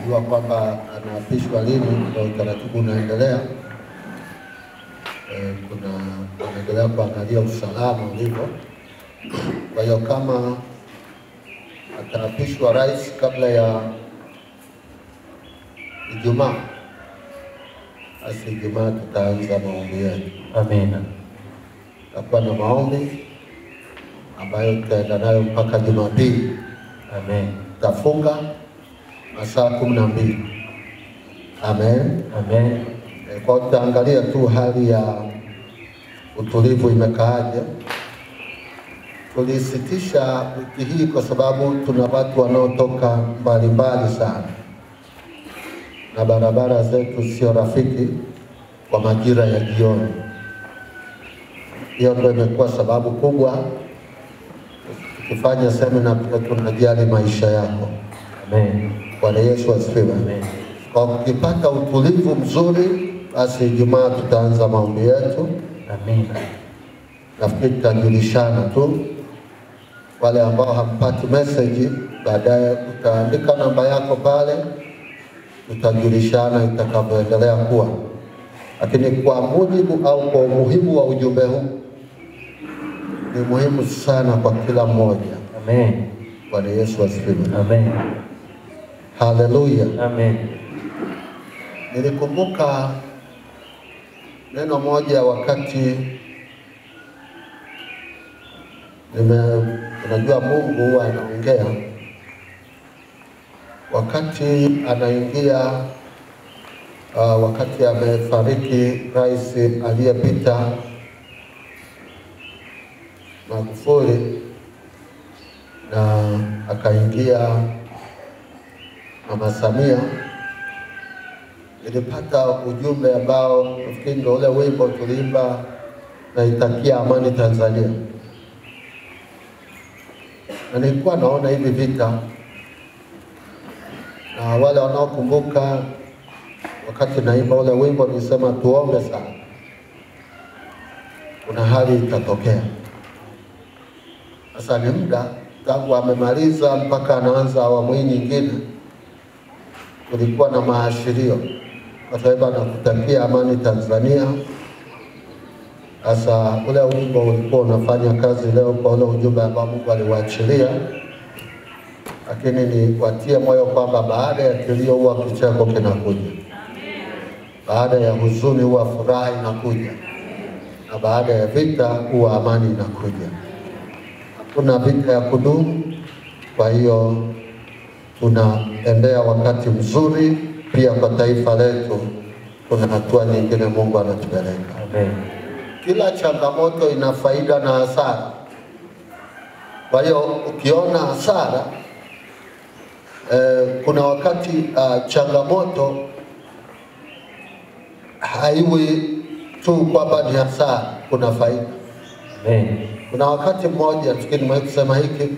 kujua kwamba anaapishwa lini, kwa utaratibu unaendelea. Anaendelea kuangalia usalama ulivyo. Kwa hiyo kama ataapishwa rais kabla ya Ijumaa, basi Ijumaa tutaanza maombi yetu. Amina. Tutakuwa na maombi ambayo tutaenda nayo mpaka Jumapili. Amen. Tutafunga masaa 12. Amen. Amen. Kwa tutaangalia tu hali ya utulivu imekaaje. Tulisitisha wiki hii kwa sababu tuna watu wanaotoka mbalimbali sana, na barabara zetu sio rafiki kwa majira ya jioni. Hiyo ndio imekuwa sababu kubwa. Tukifanya semina pia tunajali maisha yako. Amen. Bwana Yesu asifiwe. Amen. Kwa ukipata utulivu mzuri, basi Ijumaa tutaanza maombi yetu. Amina. Nafikiri tutajulishana tu. Wale ambao hampati message, baadaye utaandika namba yako pale, tutajulishana itakavyoendelea kuwa. Lakini kwa mujibu au kwa umuhimu wa ujumbe huu, ni muhimu sana kwa kila mmoja. Amen. Bwana Yesu asifiwe. Amen. Haleluya. Amen. Nilikumbuka neno moja wakati unajua Mungu huwa anaongea wakati anaingia, wakati amefariki rais aliyepita Magufuli na akaingia Mama Samia. Nilipata ujumbe ambao nafikiri ndio ule wimbo tuliimba, naitakia amani Tanzania. Na nilikuwa naona hivi vita, na wale wanaokumbuka wakati naimba ule wimbo nilisema tuombe sana, kuna hali itatokea. Sasa ni muda tangu amemaliza mpaka anaanza awamu nyingine, kulikuwa na maashirio kwa sababu anakutakia amani Tanzania. Sasa ule wimbo ulikuwa unafanya kazi leo kwa ule ujumbe ambao Mungu aliwaachilia. Lakini ni watie moyo kwamba baada ya kilio huwa kicheko kinakuja. Baada ya huzuni huwa furaha inakuja. Na baada ya vita huwa amani inakuja. Hakuna vita ya kudumu. Kwa hiyo tunaendea wakati mzuri pia kwa taifa letu. Kuna hatua nyingine Mungu anatupeleka. Amen. Kila changamoto ina faida na hasara. Kwa hiyo ukiona hasara, kuna wakati changamoto haiwi tu kwamba ni hasara, kuna faida. Amen. Kuna wakati mmoja tukini mwe kusema hiki,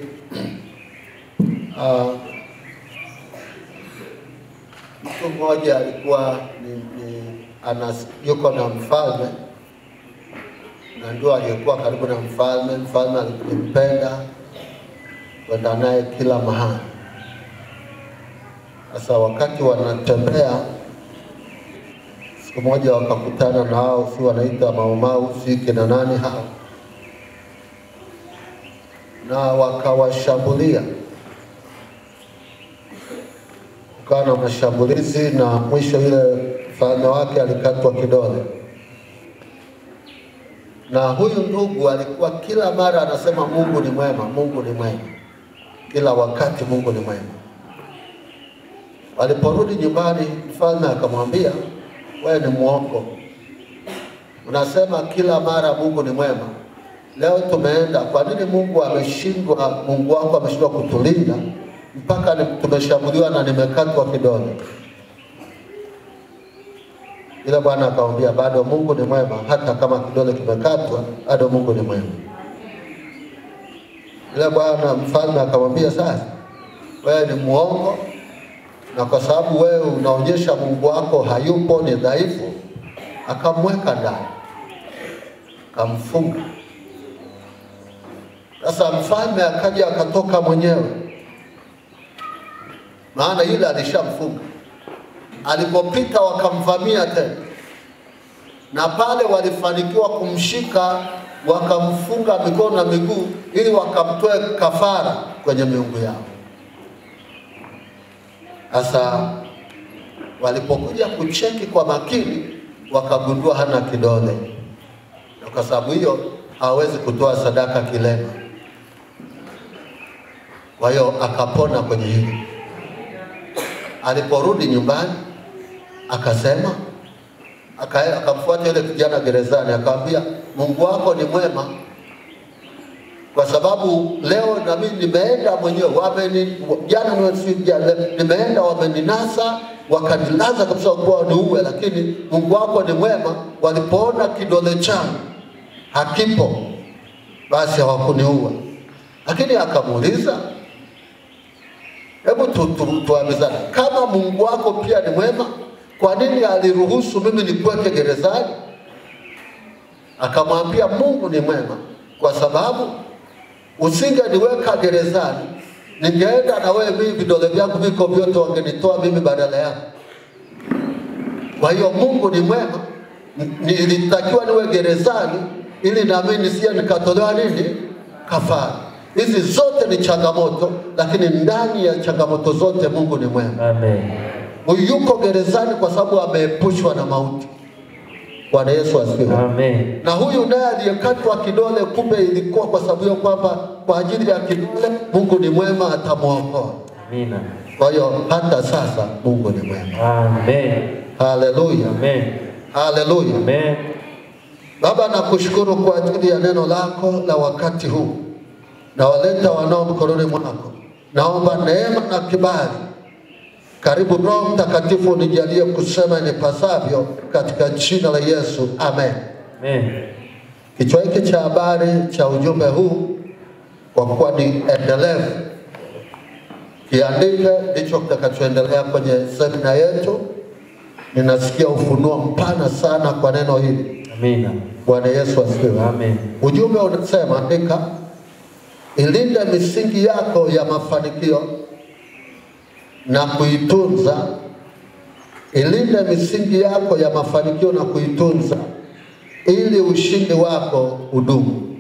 mtu mmoja alikuwa yuko na mfalme, na ndio aliyekuwa karibu na mfalme. Mfalme alimpenda kwenda naye kila mahali. Sasa wakati wanatembea, siku moja wakakutana na hao, si wanaita maumau, si kina nani hao, na wakawashambulia. Kukawa na mashambulizi na mwisho ile mfalme wake alikatwa kidole. Na huyu ndugu alikuwa kila mara anasema Mungu ni mwema, Mungu ni mwema. Kila wakati Mungu ni mwema. Waliporudi nyumbani, mfalme akamwambia, wewe ni muongo. Unasema kila mara Mungu ni mwema. Leo tumeenda, kwa nini Mungu wako ameshindwa kutulinda mpaka tumeshambuliwa na nimekatwa kidole? Ila bwana akamwambia, bado Mungu ni mwema, hata kama kidole kimekatwa, bado Mungu ni mwema. Ila bwana mfalme akamwambia, sasa wewe ni muongo, na kwa sababu wewe unaonyesha Mungu wako hayupo, ni dhaifu, akamweka ndani, akamfunga. Sasa mfalme akaja akatoka mwenyewe, maana yule alishamfunga. Alipopita wakamvamia tena, na pale walifanikiwa kumshika, wakamfunga mikono na miguu ili wakamtoe kafara kwenye miungu yao. Sasa walipokuja kucheki kwa makini, wakagundua hana kidole, na kwa sababu hiyo hawezi kutoa sadaka kilema. Kwa hiyo akapona kwenye hili. Aliporudi nyumbani akasema, akamfuata yule kijana gerezani, akamwambia, Mungu wako ni mwema, kwa sababu leo na mimi nimeenda mwenyewe, nimeenda wameninasa, wakanilaza kabisa kwa niue, lakini Mungu wako ni mwema, walipoona kidole changu hakipo, basi hawakuniua. Lakini akamuuliza, hebu tuamizane, kama Mungu wako pia ni mwema, kwa nini aliruhusu mimi nikuweke gerezani? Akamwambia, Mungu ni mwema kwa sababu usingeniweka gerezani, ningeenda na wewe, mimi vidole vyangu viko vyote wangenitoa mimi badala yako. Kwa hiyo Mungu ni mwema, nilitakiwa niwe gerezani ili na mimi nisije nikatolewa nini? Kafara. Hizi zote ni changamoto, lakini ndani ya changamoto zote Mungu ni mwema. Amen. Yuko gerezani kwa sababu ameepushwa na mauti. Bwana Yesu asifiwe. Amen. Na huyu naye aliyekatwa kidole, kumbe ilikuwa kwa sababu ya kwamba kwa ajili ya kidole Mungu ni mwema, atamuokoa. Amina. Kwa hiyo hata sasa Mungu ni mwema. Amen. Haleluya. Amen. Haleluya. Amen. Baba, nakushukuru kwa ajili ya neno lako la wakati huu. Na waleta wanao mkononi mwako. Naomba neema na kibali. Karibu Roho Mtakatifu nijalie kusema inipasavyo katika jina la Yesu. Amen. Amen. Kichwa hiki cha habari cha ujumbe huu, kwa kuwa ni endelevu, kiandike ndicho kitakachoendelea kwenye semina yetu. Ninasikia ufunuo mpana sana kwa neno hili. Amina. Bwana Yesu asifiwe. Amen. Ujumbe unasema, andika, ilinde misingi yako ya mafanikio na kuitunza. Ilinde misingi yako ya mafanikio na kuitunza ili ushindi wako udumu.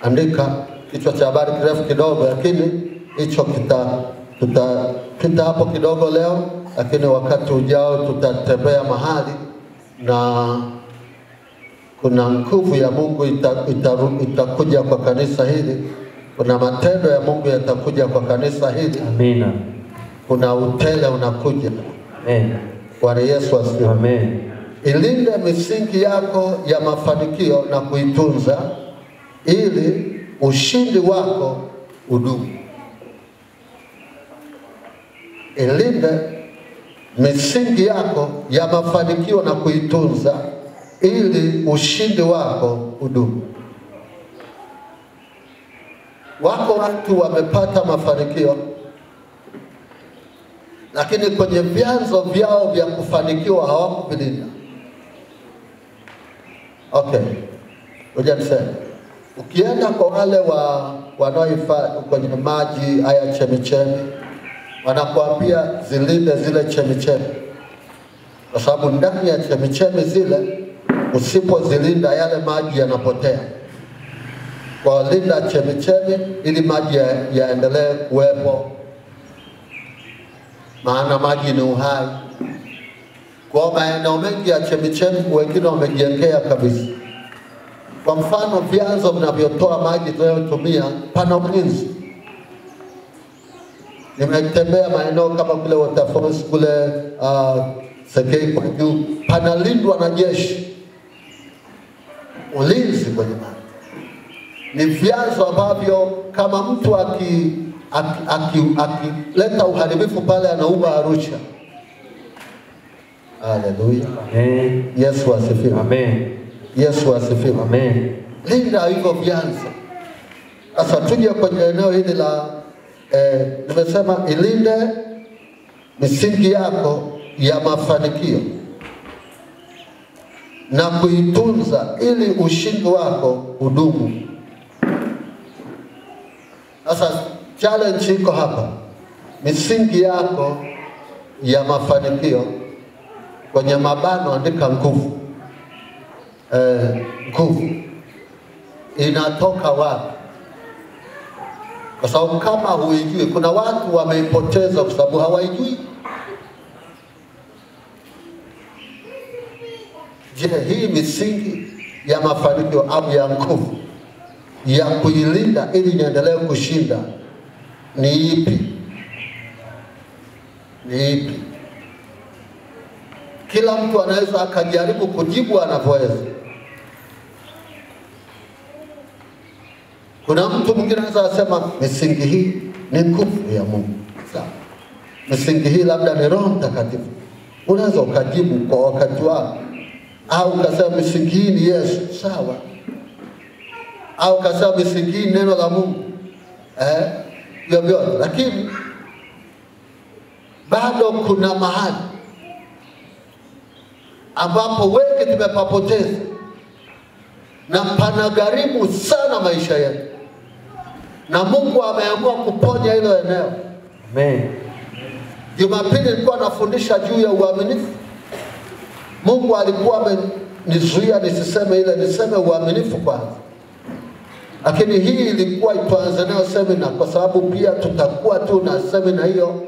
Andika. Kichwa cha habari kirefu kidogo, lakini hicho tutapita hapo kidogo leo, lakini wakati ujao tutatembea mahali na kuna nguvu ya Mungu itakuja kwa kanisa hili. Kuna matendo ya Mungu yatakuja kwa kanisa hili. Amina. Kuna utele unakuja. Amen. Bwana Yesu asifiwe. Amen. Ilinde misingi yako ya mafanikio na kuitunza ili ushindi wako udumu. Ilinde misingi yako ya mafanikio na kuitunza ili ushindi wako udumu. Wako watu wamepata mafanikio, lakini kwenye vyanzo vyao vya kufanikiwa hawakuvilinda. Okay. Ngoja niseme. Ukienda kwa wale wanaohifadhi kwenye maji haya chemichemi, wanakuambia zilinde zile chemichemi. Kwa sababu ndani ya chemichemi zile, usipozilinda yale maji yanapotea. Kwa linda chemichemi ili maji yaendelee kuwepo, maana maji ni uhai. Kwa maeneo mengi ya chemichemi wengine wamejiwekea kabisa. Kwa mfano, vyanzo vinavyotoa maji tunayotumia pana ulinzi. Nimetembea maeneo kama kule Waterfalls kule Sekei kwa juu, panalindwa na jeshi. Ulinzi kwenye maji. Ni vyanzo ambavyo kama mtu akileta uharibifu pale anauma Arusha. Haleluya. Amen. Yesu asifiwe. Amen. Yesu asifiwe. Amen. Linda hivyo vyanzo. Sasa tuje kwenye eneo hili la nimesema ilinde misingi yako ya mafanikio na kuitunza ili ushindi wako udumu. Sasa challenge iko hapa. Misingi yako ya mafanikio, kwenye mabano andika nguvu. Nguvu inatoka wapi? Kwa sababu kama huijui, kuna watu wameipoteza kwa sababu hawaijui. Je, hii misingi ya mafanikio au ya nguvu ya kuilinda ili niendelee kushinda ni ipi? Ni ipi? Kila mtu anaweza akajaribu kujibu anavyoweza. Kuna mtu mwingine anaweza kusema misingi hii ni nguvu ya Mungu. Sawa. Misingi hii labda ni Roho Mtakatifu. Unaweza ukajibu kwa wakati wako. Au ukasema misingi hii ni Yesu. Sawa. Au ukasema misingi hii neno la Mungu. Vyovyote. Lakini bado kuna mahali ambapo wengi tumepapoteza na panagharimu sana maisha yetu, na Mungu ameamua kuponya hilo eneo. Amen. Jumapili nilikuwa nafundisha juu ya uaminifu. Mungu alikuwa amenizuia nisiseme ile, niseme uaminifu kwanza. Lakini hii ilikuwa ituanze nayo semina, kwa sababu pia tutakuwa tu na semina hiyo,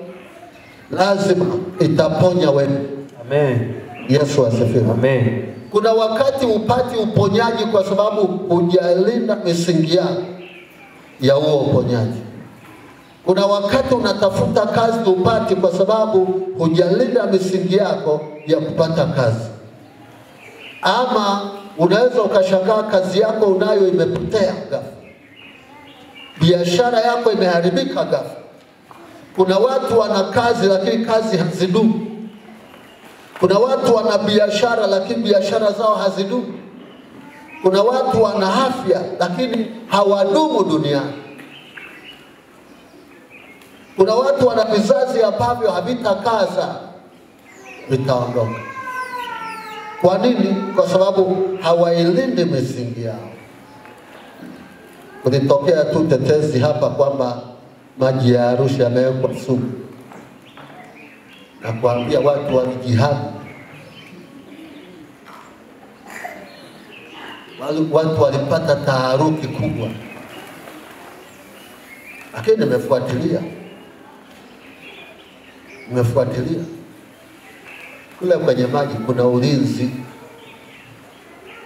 lazima itaponya wewe. Amen. Yesu asifiwe. Amen. Kuna wakati upati uponyaji kwa sababu hujalinda misingi yako ya huo uponyaji. Kuna wakati unatafuta kazi upati kwa sababu hujalinda misingi yako ya kupata kazi. Ama unaweza ukashangaa kazi yako unayo imepotea ghafla. Biashara yako imeharibika ghafla. Kuna watu wana kazi lakini kazi hazidumu. Kuna watu wana biashara lakini biashara zao hazidumu. Kuna watu wana afya lakini hawadumu duniani. Kuna watu wana vizazi ambavyo havitakaza, vitaondoka. Kwa nini? Kwa sababu hawailindi misingi yao. Kulitokea tu tetezi hapa kwamba maji ya Arusha yamewekwa sumu, na kuambia watu walijihadi. Watu walipata taharuki kubwa. Lakini nimefuatilia kule kwenye maji kuna ulinzi.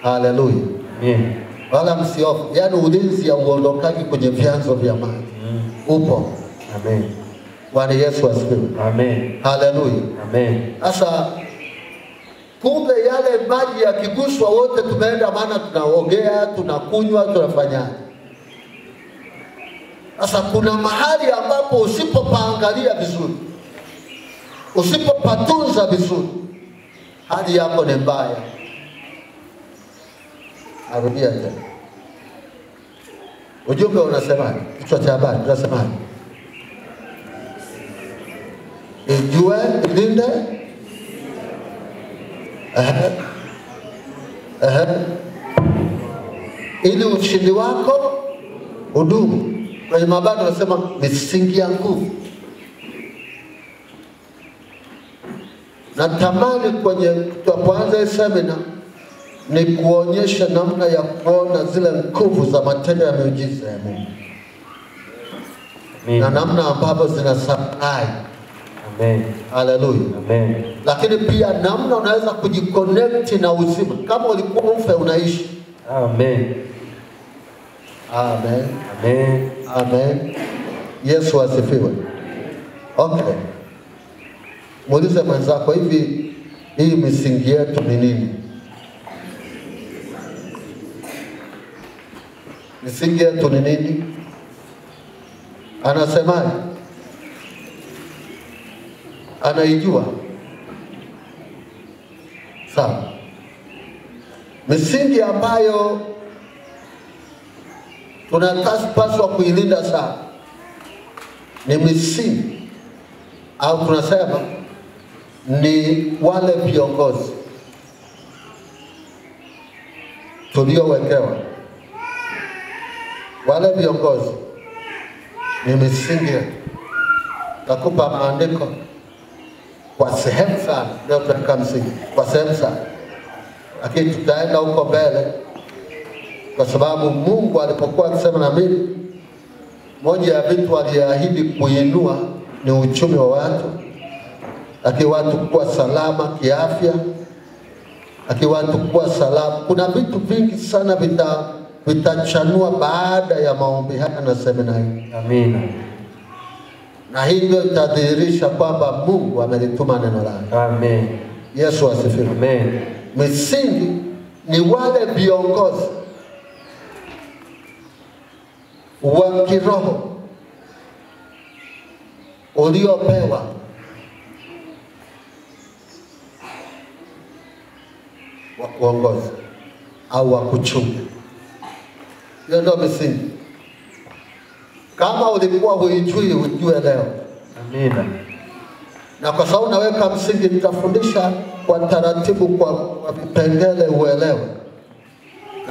Haleluya. Amen. Wala msiofu, yani ulinzi ya uondokaji kwenye vyanzo vya maji. Upo. Amen. Bwana Yesu asifiwe. Amen. Haleluya. Amen. Sasa kumbe yale maji yakiguswa wote tumeenda, maana tunaogea, tunakunywa, tunafanyaje. Sasa kuna mahali ambapo usipopaangalia vizuri, usipopatunza vizuri, hali yako ni mbaya. Arudia tena. Ujumbe unasemaje? Kichwa cha habari unasemaje? Ijue, ilinde. Ili ushindi wako udumu. Kwenye mabano nasema misingi ya nguvu. Natamani kwenye tunapoanza semina ni kuonyesha namna ya kuona zile nguvu za matendo ya miujiza ya Mungu. Amen. Na namna ambavyo zinasupply. Amen. Haleluya. Amen. Lakini pia namna unaweza kujiconnect na uzima. Kama ulikuwa ufe unaishi. Amen. Amen. Amen. Amen. Yesu asifiwe. Okay. Muulize mwenzako, hivi hii misingi yetu ni nini? Misingi yetu ni nini? Anasemaje? Anaijua? Sawa. Misingi ambayo tunapaswa kuilinda sana ni misingi, au tunasema ni wale viongozi tuliowekewa. Wale viongozi ni misingi. Takupa maandiko kwa sehemu sana. Leo tunaweka msingi kwa sehemu sana, lakini tutaenda huko mbele, kwa sababu Mungu alipokuwa akisema na mimi, moja ya vitu aliahidi kuinua ni uchumi wa watu, lakini watu kuwa salama kiafya, lakini watu kuwa salama. Kuna vitu vingi sana vitachanua baada ya maombi haya na semina hii. Amina. Na hii ndio itadhihirisha kwamba Mungu amelituma neno lake. Amen. Yesu asifiwe. Amen. Misingi ni wale viongozi wa kiroho uliopewa wa kuongoza au wa kuchunga. Hiyo ndio misingi. Kama ulikuwa huijui, ujue leo. Amina. Na kwa sababu naweka msingi, nitafundisha kwa taratibu, kwa vipengele uelewe.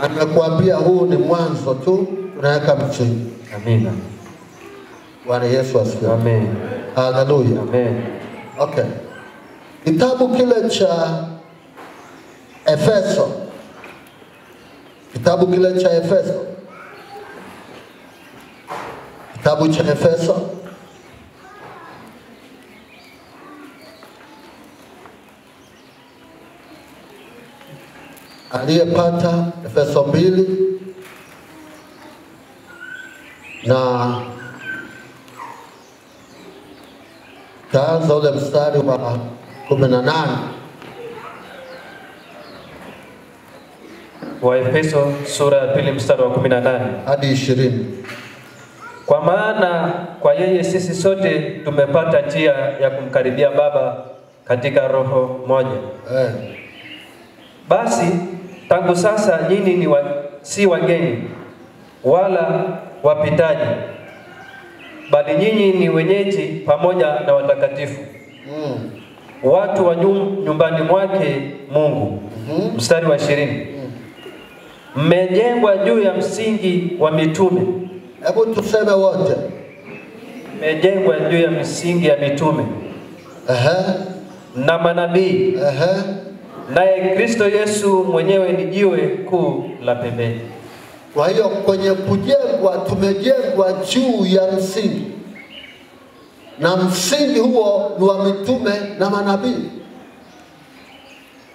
Na nimekuambia huu ni mwanzo tu, tunaweka msingi. Amina. Bwana Yesu asifiwe. Amen. Haleluya. Amen. Okay. Kitabu kile cha Efeso. Kitabu kile cha Efeso. Kitabu cha Efeso. Aliyepata Efeso 2 na taanza ule mstari wa 18. Waefeso sura ya 2 mstari wa 18 hadi 20. Kwa maana kwa yeye sisi sote tumepata njia ya kumkaribia Baba katika roho moja. Basi tangu sasa nyinyi si wageni wala wapitaji, bali nyinyi ni wenyeji pamoja na watakatifu, watu wa nyumbani mwake Mungu. Mstari wa 20. Mmejengwa juu ya msingi wa mitume. Hebu tuseme wote. Mmejengwa juu ya msingi ya mitume. Na manabii. Naye Kristo Yesu mwenyewe ni jiwe kuu la pembeni. Kwa hiyo kwenye kujengwa, tumejengwa juu ya msingi, na msingi huo ni wa mitume na manabii.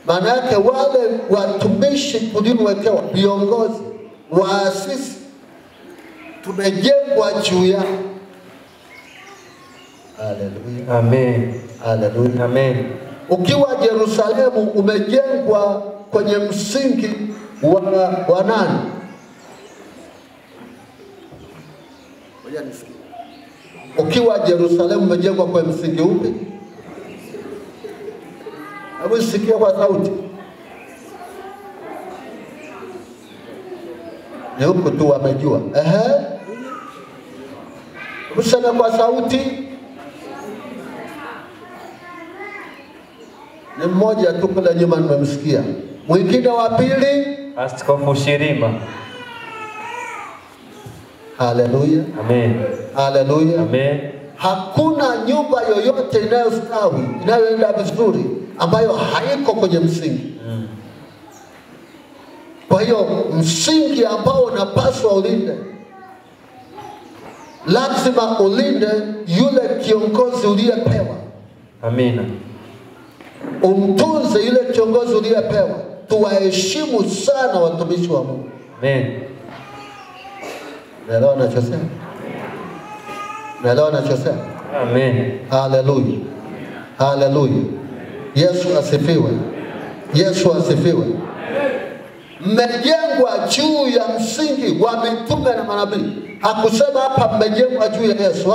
Maana yake wale watumishi tuliowekewa, viongozi, waasisi, tumejengwa juu ya. Haleluya. Amen. Haleluya. Amen. Ukiwa Yerusalemu umejengwa kwenye msingi wa nani? Ukiwa Yerusalemu umejengwa kwenye msingi upi? Hebu sikia kwa sauti. Ni huko tu wamejua. Useme kwa sauti. Ni mmoja tu kule nyuma nimemsikia. Mwingine wa pili, Askofu Shirima. Haleluya. Amen. Haleluya. Amen. Hakuna nyumba yoyote inayostawi, inayoenda vizuri, ambayo haiko kwenye msingi. Kwa hiyo msingi ambao unapaswa ulinde, lazima ulinde yule kiongozi uliyepewa. Amina. Umtunze yule kiongozi uliyepewa. Tuwaheshimu sana watumishi wa Mungu. Amen. Naelewa nachosema? Naelewa nachosema? Amen. Haleluya. Haleluya. Yesu asifiwe. Yesu asifiwe. Mmejengwa juu ya msingi wa mitume na manabii. Hakusema hapa mmejengwa juu ya Yesu.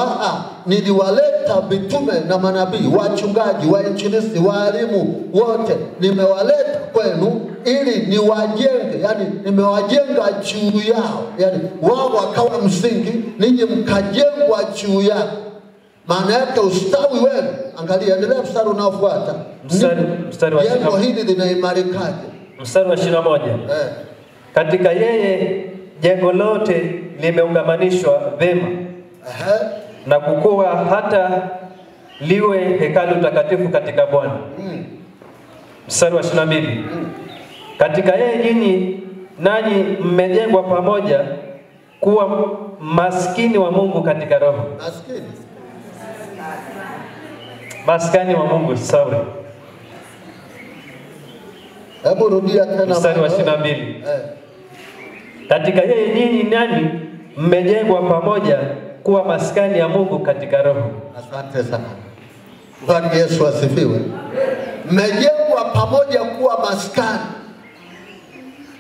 Niliwaleta mitume na manabii, wachungaji, wainjilisti, walimu, wote nimewaleta kwenu ili niwajenge, yani nimewajenga juu yao. Yani wao wakawa msingi, ninyi mkajengwa juu yao. Maana yake ustawi wenu, angalia endelea mstari unaofuata. Mstari wa jengo hili linaimarikaje? Mstari wa 21. Katika yeye jengo lote limeungamanishwa vema na kukua hata liwe hekalu takatifu katika Bwana. Mstari wa 22. Katika yeye nyinyi nanyi mmejengwa pamoja kuwa maskini wa Mungu katika roho. Maskani wa Mungu, sawa. Hebu rudia tena mstari wa 22. Katika yeye nyinyi nani mmejengwa pamoja kuwa maskani ya Mungu katika roho. Asante sana. Bwana Yesu asifiwe. Mmejengwa pamoja kuwa maskani.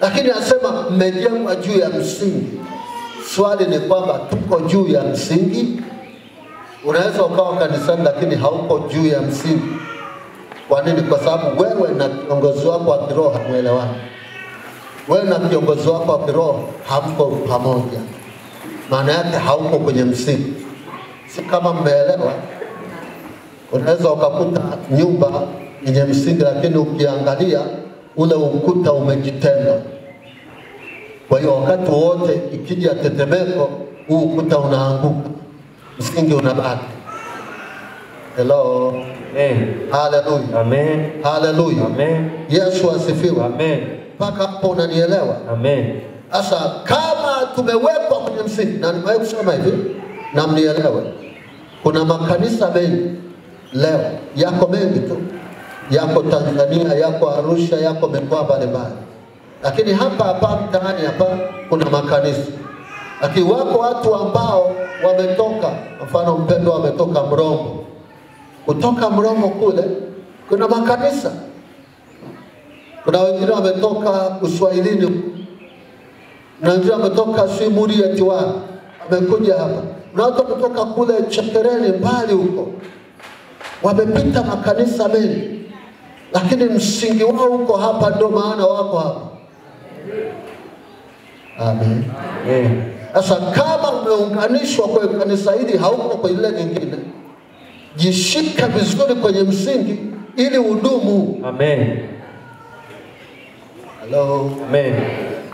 Lakini anasema mmejengwa juu ya msingi. Swali ni kwamba tuko juu ya msingi? Unaweza ukawa kanisani lakini hauko juu ya msingi. Kwa nini? Kwa sababu wewe na kiongozi wako wa kiroho hamuelewani. Wewe na kiongozi wako wa kiroho hamko pamoja. Maana yake hauko kwenye msingi. Si kama mmeelewa. Unaweza ukakuta nyumba yenye msingi lakini ukiangalia ule ukuta umejitenga. Kwa hiyo wakati wote ikija tetemeko huu ukuta unaanguka. Msingi unabaki. Hello. Amen. Hallelujah. Amen. Hallelujah. Amen. Yesu asifiwe. Amen. Paka hapo unanielewa? Amen. Sasa kama tumewekwa kwenye msingi, na nimewahi kusema hivi na mnielewe, kuna makanisa mengi leo, yako mengi tu, yako Tanzania, yako Arusha, yako mikoa mbalimbali, lakini hapa mtaani hapa kuna makanisa. Lakini wako watu ambao wametoka, mfano mpendo wametoka Mrombo. Kutoka Mrombo kule kuna makanisa. Kuna wengine wametoka Uswahilini, na wengine wametoka Simuri ya Tiwani, wamekuja hapa. Na watu kutoka kule Chekereni mbali huko, wamepita makanisa mengi, lakini msingi wao huko hapa, ndio maana wako hapa. Amen. Amen. Sasa kama umeunganishwa kwa kanisa hili, hauko kwa ile nyingine, jishika vizuri kwenye msingi ili udumu. Amen. Hello. Amen.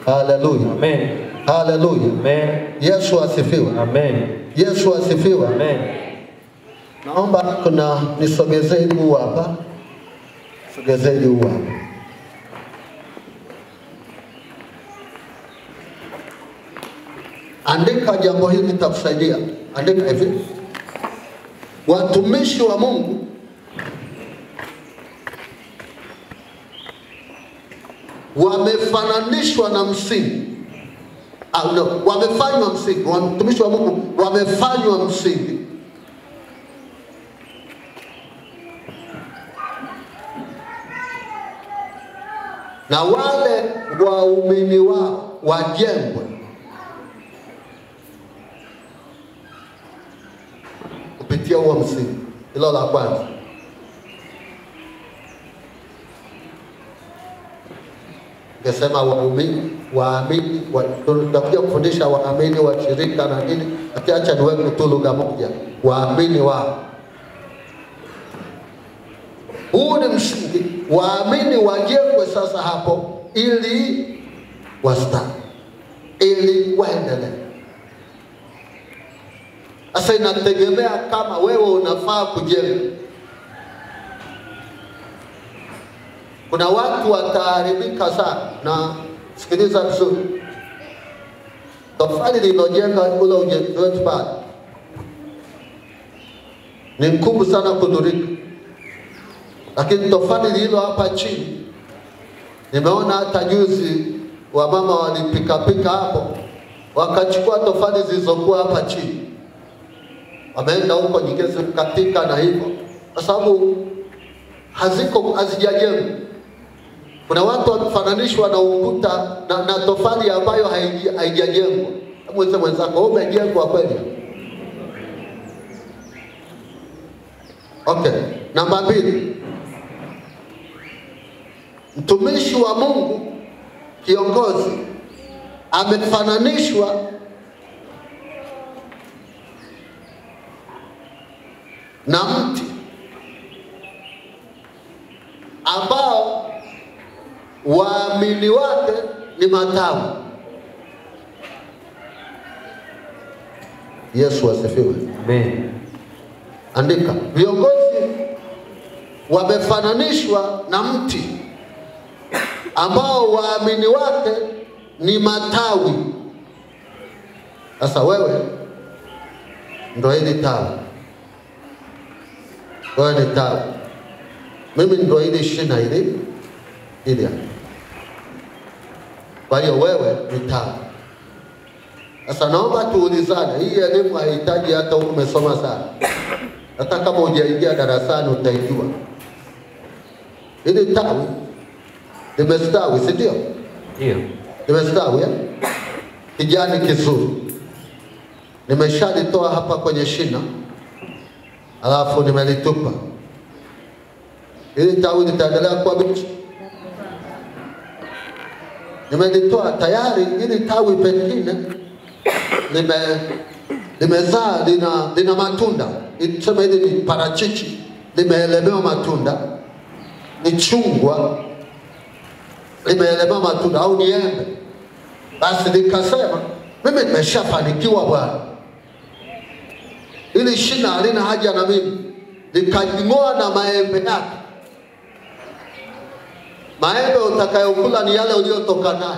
Hallelujah. Amen. Hallelujah. Amen. Yesu asifiwe. Amen. Yesu asifiwe. Amen. Naomba kuna nisogezee huu hapa. Sogezee huu hapa. Andika jambo hili litakusaidia. Andika hivi. Watumishi wa Mungu wamefananishwa na msingi. Wamefanywa msingi. Watumishi wa Mungu wamefanywa msingi. Na wale waumini wao wajengwe kupitia huo msingi. Hilo la kwanza. Ningesema waamini, tutakuja kufundisha waamini wa shirika na nini, acha niweke tu lugha moja, waamini wao. Huu ni msingi, waamini wajengwe sasa hapo ili wastawi, ili waendelee. Sasa inategemea kama wewe unafaa kujenga. Kuna watu wataharibika sana, na sikiliza vizuri. Tofali lilojenga ule ujenzi wetu pale ni mkubwa sana kudurika. Lakini tofali lilo hapa chini, nimeona hata juzi wa mama walipika hapo, wakachukua tofali zilizokuwa hapa chini, wameenda huko nyingine katika na hivyo, kwa sababu hazijajengwa. Kuna watu wamefananishwa na ukuta na tofali ambayo haijajengwa. Mweze mwenzako, umejengwa kweli? Okay, namba 2. Mtumishi wa Mungu, kiongozi, amefananishwa na mti ambao waamini wake ni matawi. Yesu asifiwe. Amen. Andika, viongozi wamefananishwa na mti ambao waamini wake ni matawi. Sasa wewe ndio hili tawi. Wewe ni tawi. Mimi ndio hili shina hili. Kwa hiyo wewe ni tawi. Sasa naomba tuulizane, hii elimu haihitaji hata umesoma sana. Hata kama hujaingia darasani utaijua. Hili tawi limestawi, si ndio? Ndio. Limestawi kijani kizuri. Nimeshalitoa hapa kwenye shina. Alafu nimelitupa. Hili tawi litaendelea kuwa bichi. Nimelitoa tayari, hili tawi pengine limezaa lina matunda. Tuseme hili ni parachichi, limeelemewa matunda. Ni chungwa, limeelemewa matunda, au ni embe. Basi nikasema mimi nimeshafanikiwa bwana. Hili shina halina haja na mimi. Nikajing'oa na maembe yake. Maembe utakayokula ni yale uliyotoka nayo.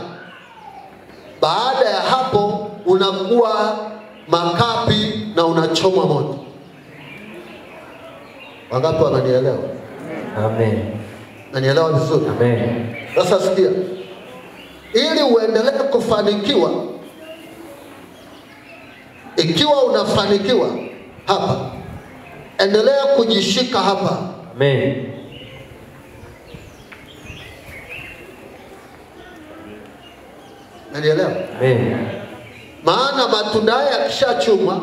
Baada ya hapo unakuwa makapi na unachoma moto. Wangapi wananielewa? Amen. Nanielewa vizuri? Amen. Sasa sikia. Ili uendelee kufanikiwa, ikiwa unafanikiwa hapa, endelea kujishika hapa. Amen. Nanielewa? Amen. Maana matunda haya yakishachumwa,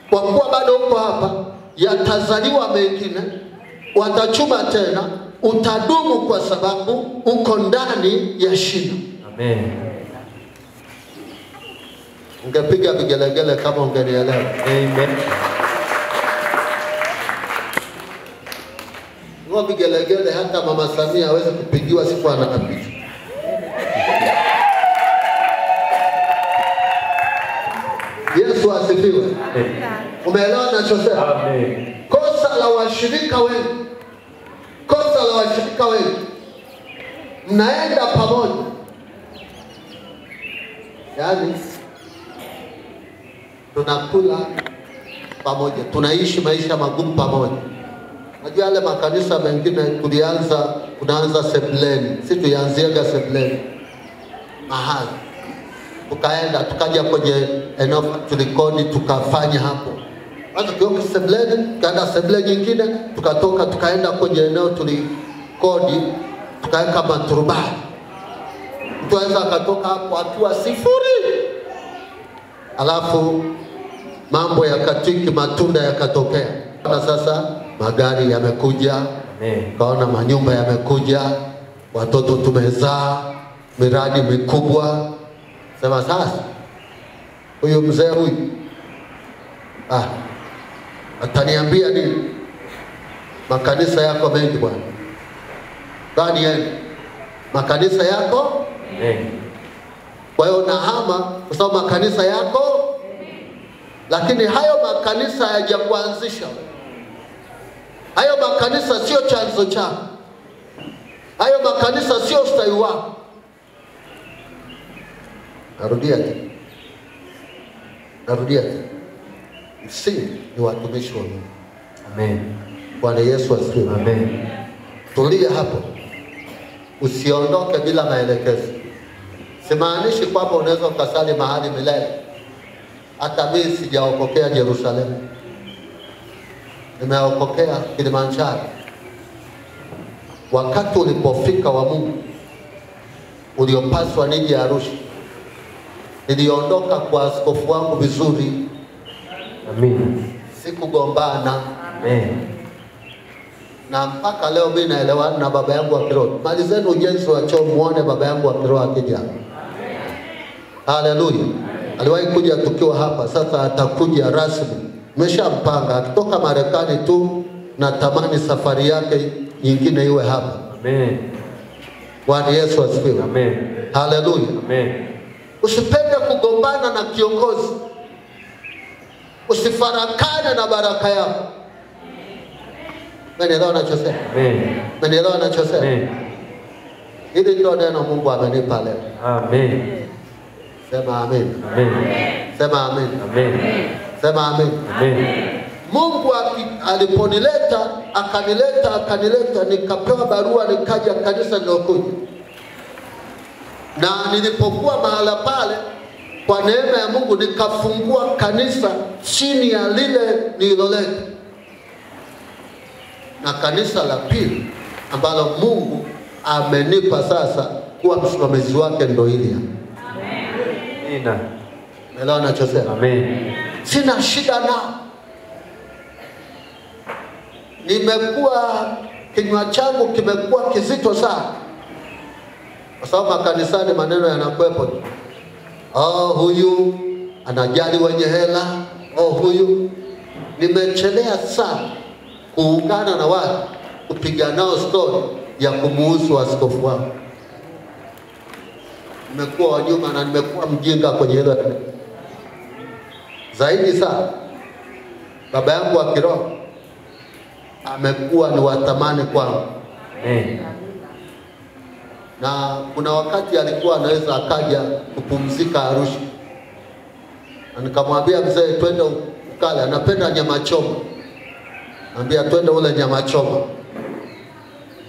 kwa kuwa bado uko hapa, yatazaliwa mengine, watachuma tena, utadumu kwa sababu uko ndani ya shina. Amen. Ungepiga vigelegele kama ungenielewa. Amen. Kwa vigelegele hata Mama Samia hawezi kupigiwa siku anapita. Yesu asifiwe. Umeelewa ninachosema? Amen. Kosa la washirika wengi. Kosa la washirika wengi. Mnaenda pamoja. Yaani tunakula pamoja, tunaishi maisha magumu pamoja. Unajua yale makanisa mengine kunaanza sebuleni. Sisi tuanziaga sebuleni. Mahali tukaja kwenye eneo tulikodi tukafanya hapo. Basi tuoke sebuleni, tukaenda sebule nyingine, tukatoka tukaenda kwenye eneo tulikodi, tukaweka maturubani. Mtu anaweza akatoka hapo akiwa sifuri. Alafu mambo yakatiki, matunda yakatokea. Na sasa magari yamekuja, kaona manyumba yamekuja, watoto tumezaa, miradi mikubwa. Sema sasa huyu mzee huyu ataniambia nini? Makanisa yako mengi bwana. Bani yenu makanisa yako? Kwa hiyo nahama kwa sababu makanisa yako. Lakini hayo makanisa hayajakuanzisha. Hayo makanisa sio chanzo chako. Hayo makanisa sio ustawi wako. Narudia tena. Msingi ni watumishi wa Mungu. Amen. Bwana Yesu asifiwe. Amen. Tulia hapo. Usiondoke bila maelekezo. Simaanishi kwamba unaweza ukasali mahali milele. Hata mimi sijaokokea Yerusalemu. Nimeokokea Kilimanjaro. Wakati ulipofika wa Mungu uliopaswa nije Arusha, niliondoka kwa askofu wangu vizuri. Amen. Sikugombana. Amen. Na mpaka leo mimi naelewana na baba yangu wa kiroho. Malizeni ujenzi wa choo muone baba yangu wa kiroho akija. Haleluya. Aliwahi kuja tukiwa hapa, sasa atakuja rasmi. Nimeshampanga akitoka Marekani tu, natamani safari yake nyingine iwe hapa. Amen. Bwana Yesu asifiwe. Amen. Haleluya. Amen. Usipende kugombana na kiongozi. Usifarakane na baraka yako. Umeelewa ninachosema? Umeelewa ninachosema? Hili ndio neno Mungu amenipa leo. Amen. Sema amen. Amen. Sema amen. Amen. Sema amen. Amen. Mungu aliponileta akanileta nikapewa barua nikaja kanisa nilokuja. Na nilipokuwa mahala pale kwa neema ya Mungu nikafungua kanisa chini ya lile nililoleta. Na kanisa la pili ambalo Mungu amenipa sasa kuwa msimamizi wake ndo hili. Amen. Umeelewa ninachosema? Amen. Sina shida nao. Nimekuwa kinywa changu kimekuwa kizito sana. Kwa sababu makanisani maneno yanakuwepo. Huyu anajali wenye hela. Huyu. Nimechelea sana kuungana na watu kupiga nao story ya kumuhusu askofu wangu. Nimekuwa wanyuma na nimekuwa mjinga kwenye hilo. Zaidi sana baba yangu wa kiroho amekuwa ni watamani kwangu. Na kuna wakati alikuwa anaweza akaja kupumzika Arusha. Na nikamwambia mzee twende ukale, anapenda nyama choma. Anambia twende ule nyama choma.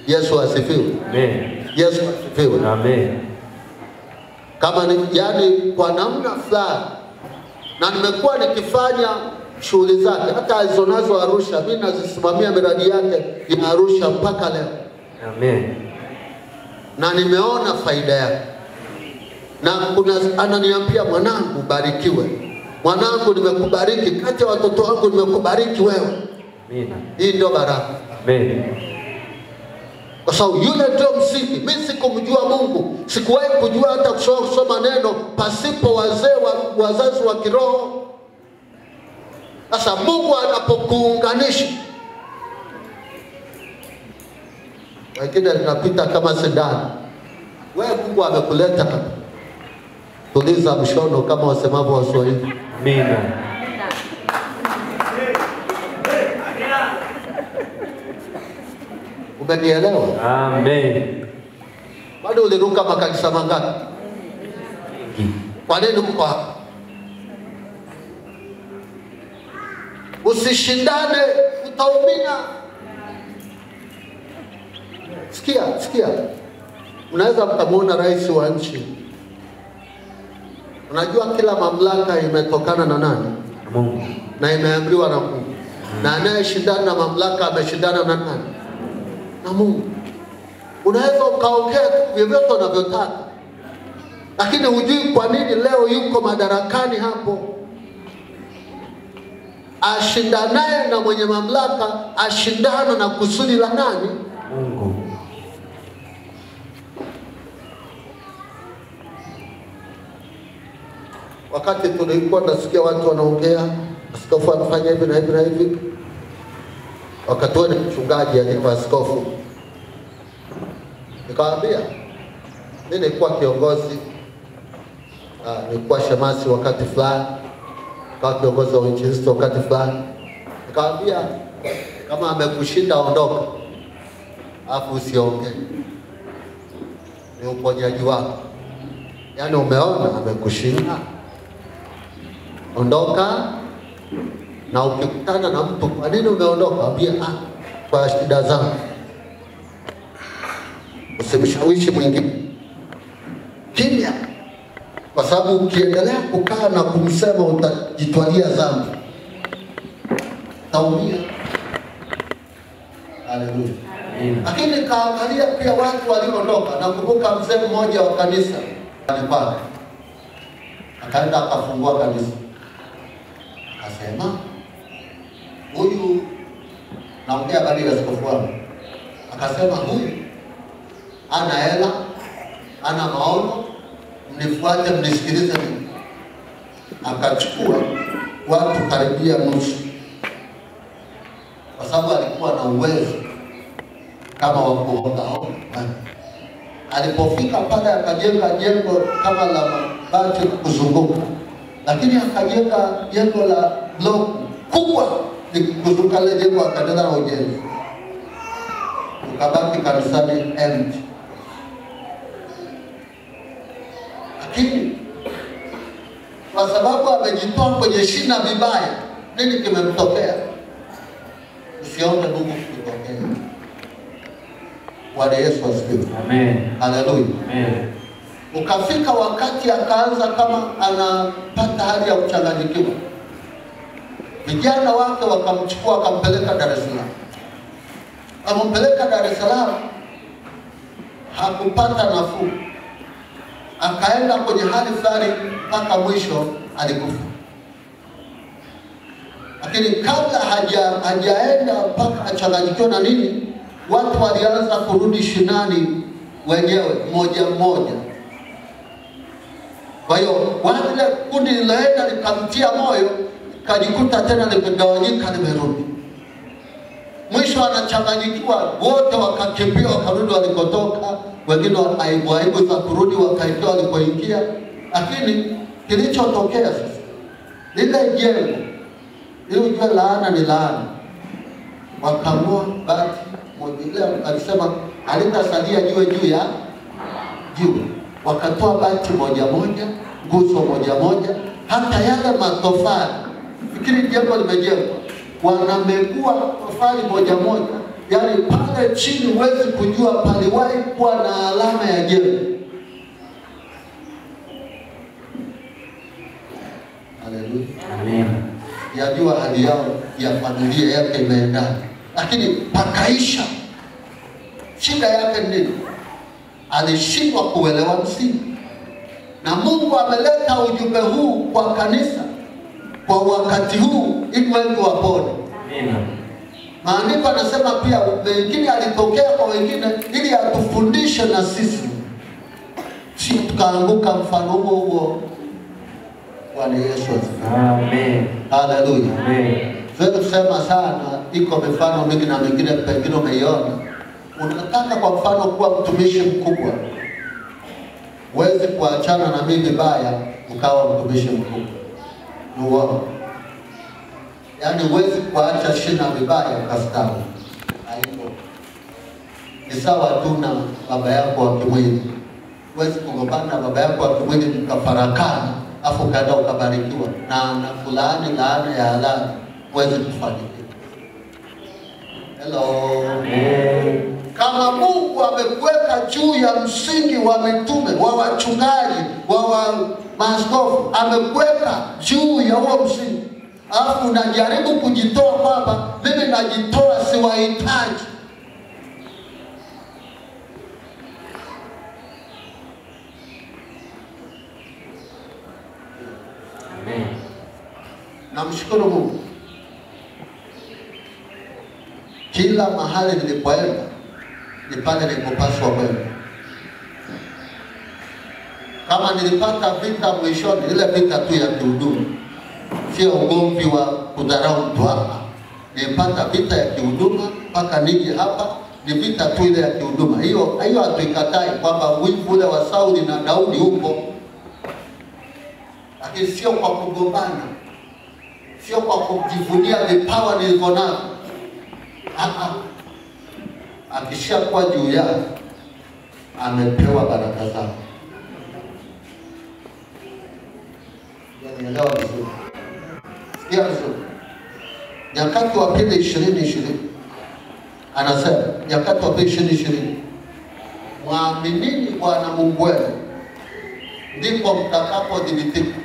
Yesu asifiwe. Amen. Yesu asifiwe. Amen. Kama ni yani kwa namna fulani. Na nimekuwa nikifanya shughuli zake hata alizonazo Arusha, mimi nazisimamia miradi yake ya Arusha mpaka leo. Amen. Na nimeona faida yake. Na kuna ananiambia mwanangu barikiwe. Mwanangu nimekubariki, kati ya watoto wangu nimekubariki wewe. Amina. Hii ndio baraka. Amen. Kwa sababu yule ndio msingi. Mimi sikumjua Mungu, sikuwahi kujua hata kusoma neno pasipo wazazi wa kiroho. Sasa Mungu anapokuunganisha, wengine linapita kama sindano. Wewe Mungu amekuleta, tuliza mshono kama wasemavyo Waswahili. Amina. Umenielewa? Amen. Bado uliruka makanisa mangapi? Kwa nini uko hapa? Usishindane, utaumia. Sikia. Unaweza mkamuona rais wa nchi. Unajua kila mamlaka imetokana na nani? Mungu. Na imeamriwa na Mungu. Na anayeshindana na mamlaka ameshindana na nani? Na Mungu. Unaweza ukaongea tu vyovyote unavyotaka, lakini hujui kwa nini leo yuko madarakani hapo. Ashindanaye na mwenye mamlaka ashindana na kusudi la nani? Mungu. Wakati tulikuwa nasikia watu wanaongea askofu anafanya hivi na hivi na hivi, wakati wale mchungaji alikuwa askofu, nikamwambia mimi nilikuwa kiongozi, nilikuwa shemasi wakati fulani, nilikuwa kiongozi wa injilisti wakati fulani. Nikamwambia kama amekushinda ondoka, afu usiongee, ni uponyaji wako. Yani umeona amekushinda, ondoka. Na ukikutana na mtu, kwa nini umeondoka? Ambia kwa shida zangu. Usimshawishi mwingine. Kimya. Kwa sababu ukiendelea kukaa na kumsema utajitwalia dhambi. Taumia. Haleluya. Lakini kaangalia pia watu walioondoka. Nakumbuka mzee mmoja wa kanisa alipaka. Akaenda akafungua kanisa. Akasema huyu, naongea habari ya askofu wangu. Akasema huyu ana hela, ana maono, mnifuate mnisikilize mimi. Akachukua watu karibia nusu, kwa sababu alikuwa na uwezo kama wa kuonga. Alipofika pale akajenga jengo kama la mabati kuzunguka, lakini akajenga jengo la block kubwa kuzunguka ile jengo, akaendelea na ujenzi. ukabaki kanisani empty. Lakini kwa sababu amejitoa kwenye shina vibaya, nini kimemtokea? Usiombe Mungu kutokea. Bwana Yesu asifiwe. Amen. Haleluya. Amen. Ukafika wakati akaanza kama anapata hali ya kuchanganyikiwa. Vijana wake wakamchukua wakampeleka Dar es Salaam. Akampeleka Dar es Salaam, hakupata nafuu. Akaenda kwenye hali fulani mpaka mwisho alikufa. Lakini kabla hajaenda mpaka achanganyikiwa na nini, watu walianza kurudi shinani wenyewe mmoja mmoja. Kwa hiyo wale kundi liloenda likamtia moyo, kajikuta tena limegawanyika, limerudi. Mwisho anachanganyikiwa, wote wakakimbia wakarudi walikotoka, wengine aibu za kurudi wakaingia walikoingia. Lakini kilichotokea sasa, lile jengo, ili ujue laana ni laana, wakamua bati moja, ile alisema alitasalia jiwe juu ya jiwe. Wakatoa bati moja moja, nguzo moja moja, hata yale matofali. Fikiri jengo limejengwa, wanamegua tofali moja moja, yani pale chini huwezi kujua paliwahi kuwa na alama ya jengo. Haleluya. Amen. Yajua hali yao ya familia yake imeenda, lakini pakaisha. Shida yake nini? Alishindwa kuelewa msingi. Na Mungu ameleta ujumbe huu kwa kanisa kwa wakati huu ili wengi wapone. Amen. Maandiko anasema pia wengine alitokea kwa wengine ili atufundishe na sisi, si tukaanguka mfano huo. Bwana Yesu asifiwe. Amen. Haleluya. Amen. Sasa tusema sana, iko mifano mingi na mingine pengine umeiona. Unataka kwa mfano kuwa mtumishi mkubwa, huwezi kuachana na mimi vibaya ukawa mtumishi mkubwa. Nuo. Yaani huwezi kuacha shina vibaya ukastawi. Haiko. Ni sawa tu na baba yako wa kimwili. Huwezi kugombana na baba yako wa kimwili mkafarakana, afu kaenda ukabarikiwa na fulani laana ya halali, huwezi kufanikiwa. Hello. Amen. Kama Mungu amekuweka juu ya msingi wa mitume, wa wachungaji, wa maaskofu, amekuweka juu ya huo msingi, alafu unajaribu kujitoa kwamba mimi najitoa, siwahitaji. Amen. Namshukuru Mungu. Kila mahali nilipoenda ni pale nilipopaswa kwenda. Kama nilipata vita mwishoni, ile vita tu ya kihuduma, sio ugomvi wa kudharau mtu hapa. Nilipata vita ya kihuduma mpaka nije hapa, ni vita tu ile ya kihuduma. Hiyo hatuikatai kwamba wivu ule wa Sauli na Daudi upo, lakini sio kwa kugombana, sio kwa kujivunia vipawa nilivyonazo. Akishakuwa juu yake amepewa baraka zake. Nielewa vizuri. Sikia vizuri. Nyakati wa pili 20:20 anasema, Nyakati wa pili 20:20, mwaminini Bwana Mungu wenu ndipo mtakapodhibitika,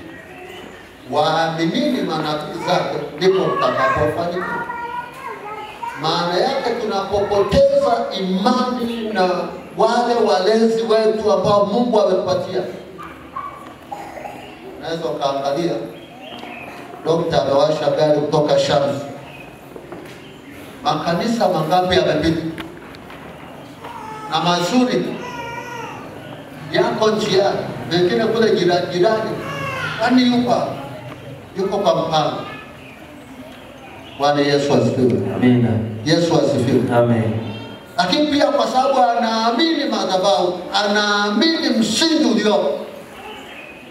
waaminini manabii zake ndipo mtakapofanikiwa. Maana yake tunapopoteza imani na wale walezi wetu ambao Mungu ametupatia. Naweza ukaangalia Dokta amewasha gari kutoka Shams, makanisa mangapi yamepita na mazuri yako njiani, mengine kule jirani, kwani yuko kwa mpango. Bwana Yesu asifiwe. Amina. Yesu asifiwe. Amen. Lakini pia kwa sababu anaamini madhabahu, anaamini msingi uliopo,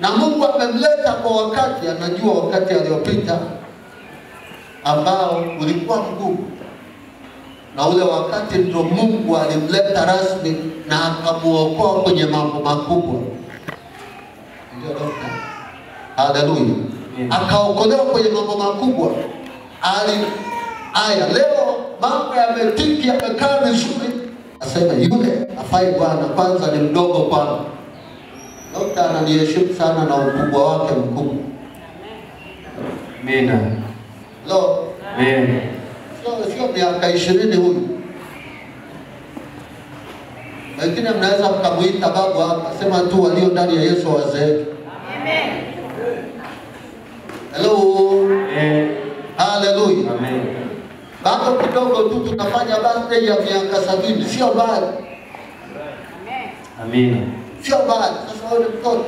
na Mungu amemleta kwa wakati, anajua wakati aliopita ambao ulikuwa mgumu. na ule wakati ndio Mungu alimleta rasmi na akamuokoa kwenye mambo makubwa. Ndio dokta. Haleluya. Akaokolewa kwenye mambo makubwa. Aya leo mambo yametiki, yamekaa vizuri. Asema yule afai Bwana, kwanza ni mdogo kwangu. Dokta ananiheshimu sana na ukubwa wake mkubwa. Amina. Lo. Amen. Sio miaka 20 huyu. Wengine mnaweza mkamuita babu hapa, sema tu walio ndani ya Yesu wazee. Amen. Hello. Amen. Hallelujah. Amen. Bado kidogo tu tunafanya birthday ya miaka 70, sio mbali. Amen. Amina. Sio mbali. Sasa wewe mtoto.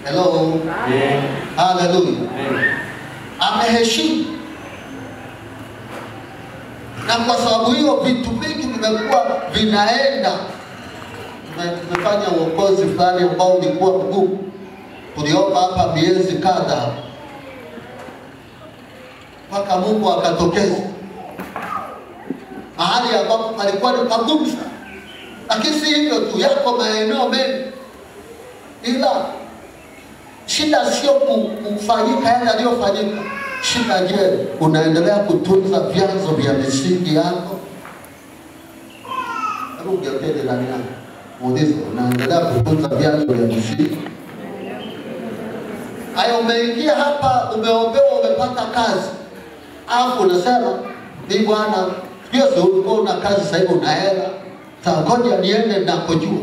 Hello. Amen. Hallelujah. Amen. Ameheshimu. Na kwa sababu hiyo vitu vingi vimekuwa vinaenda. Tumefanya uongozi fulani ambao ulikuwa mgumu. Tuliomba hapa miezi kadhaa mpaka Mungu akatokeza. Mahali ambapo palikuwa ni pagumu sana. Lakini si hivyo tu, yako maeneo mengi. Ila shida sio kufanyika yale yaliyofanyika. Shida je, unaendelea kutunza vyanzo vya misingi yako? Hebu ungepende ndani yako. Muulize, unaendelea kutunza vyanzo vya misingi? Haya, umeingia hapa, umeombewa, umepata kazi. Alafu unasema, "Ni Bwana, hiyo sio ulikuwa una kazi, sasa hivi una hela. Sasa ngoja niende nakojua."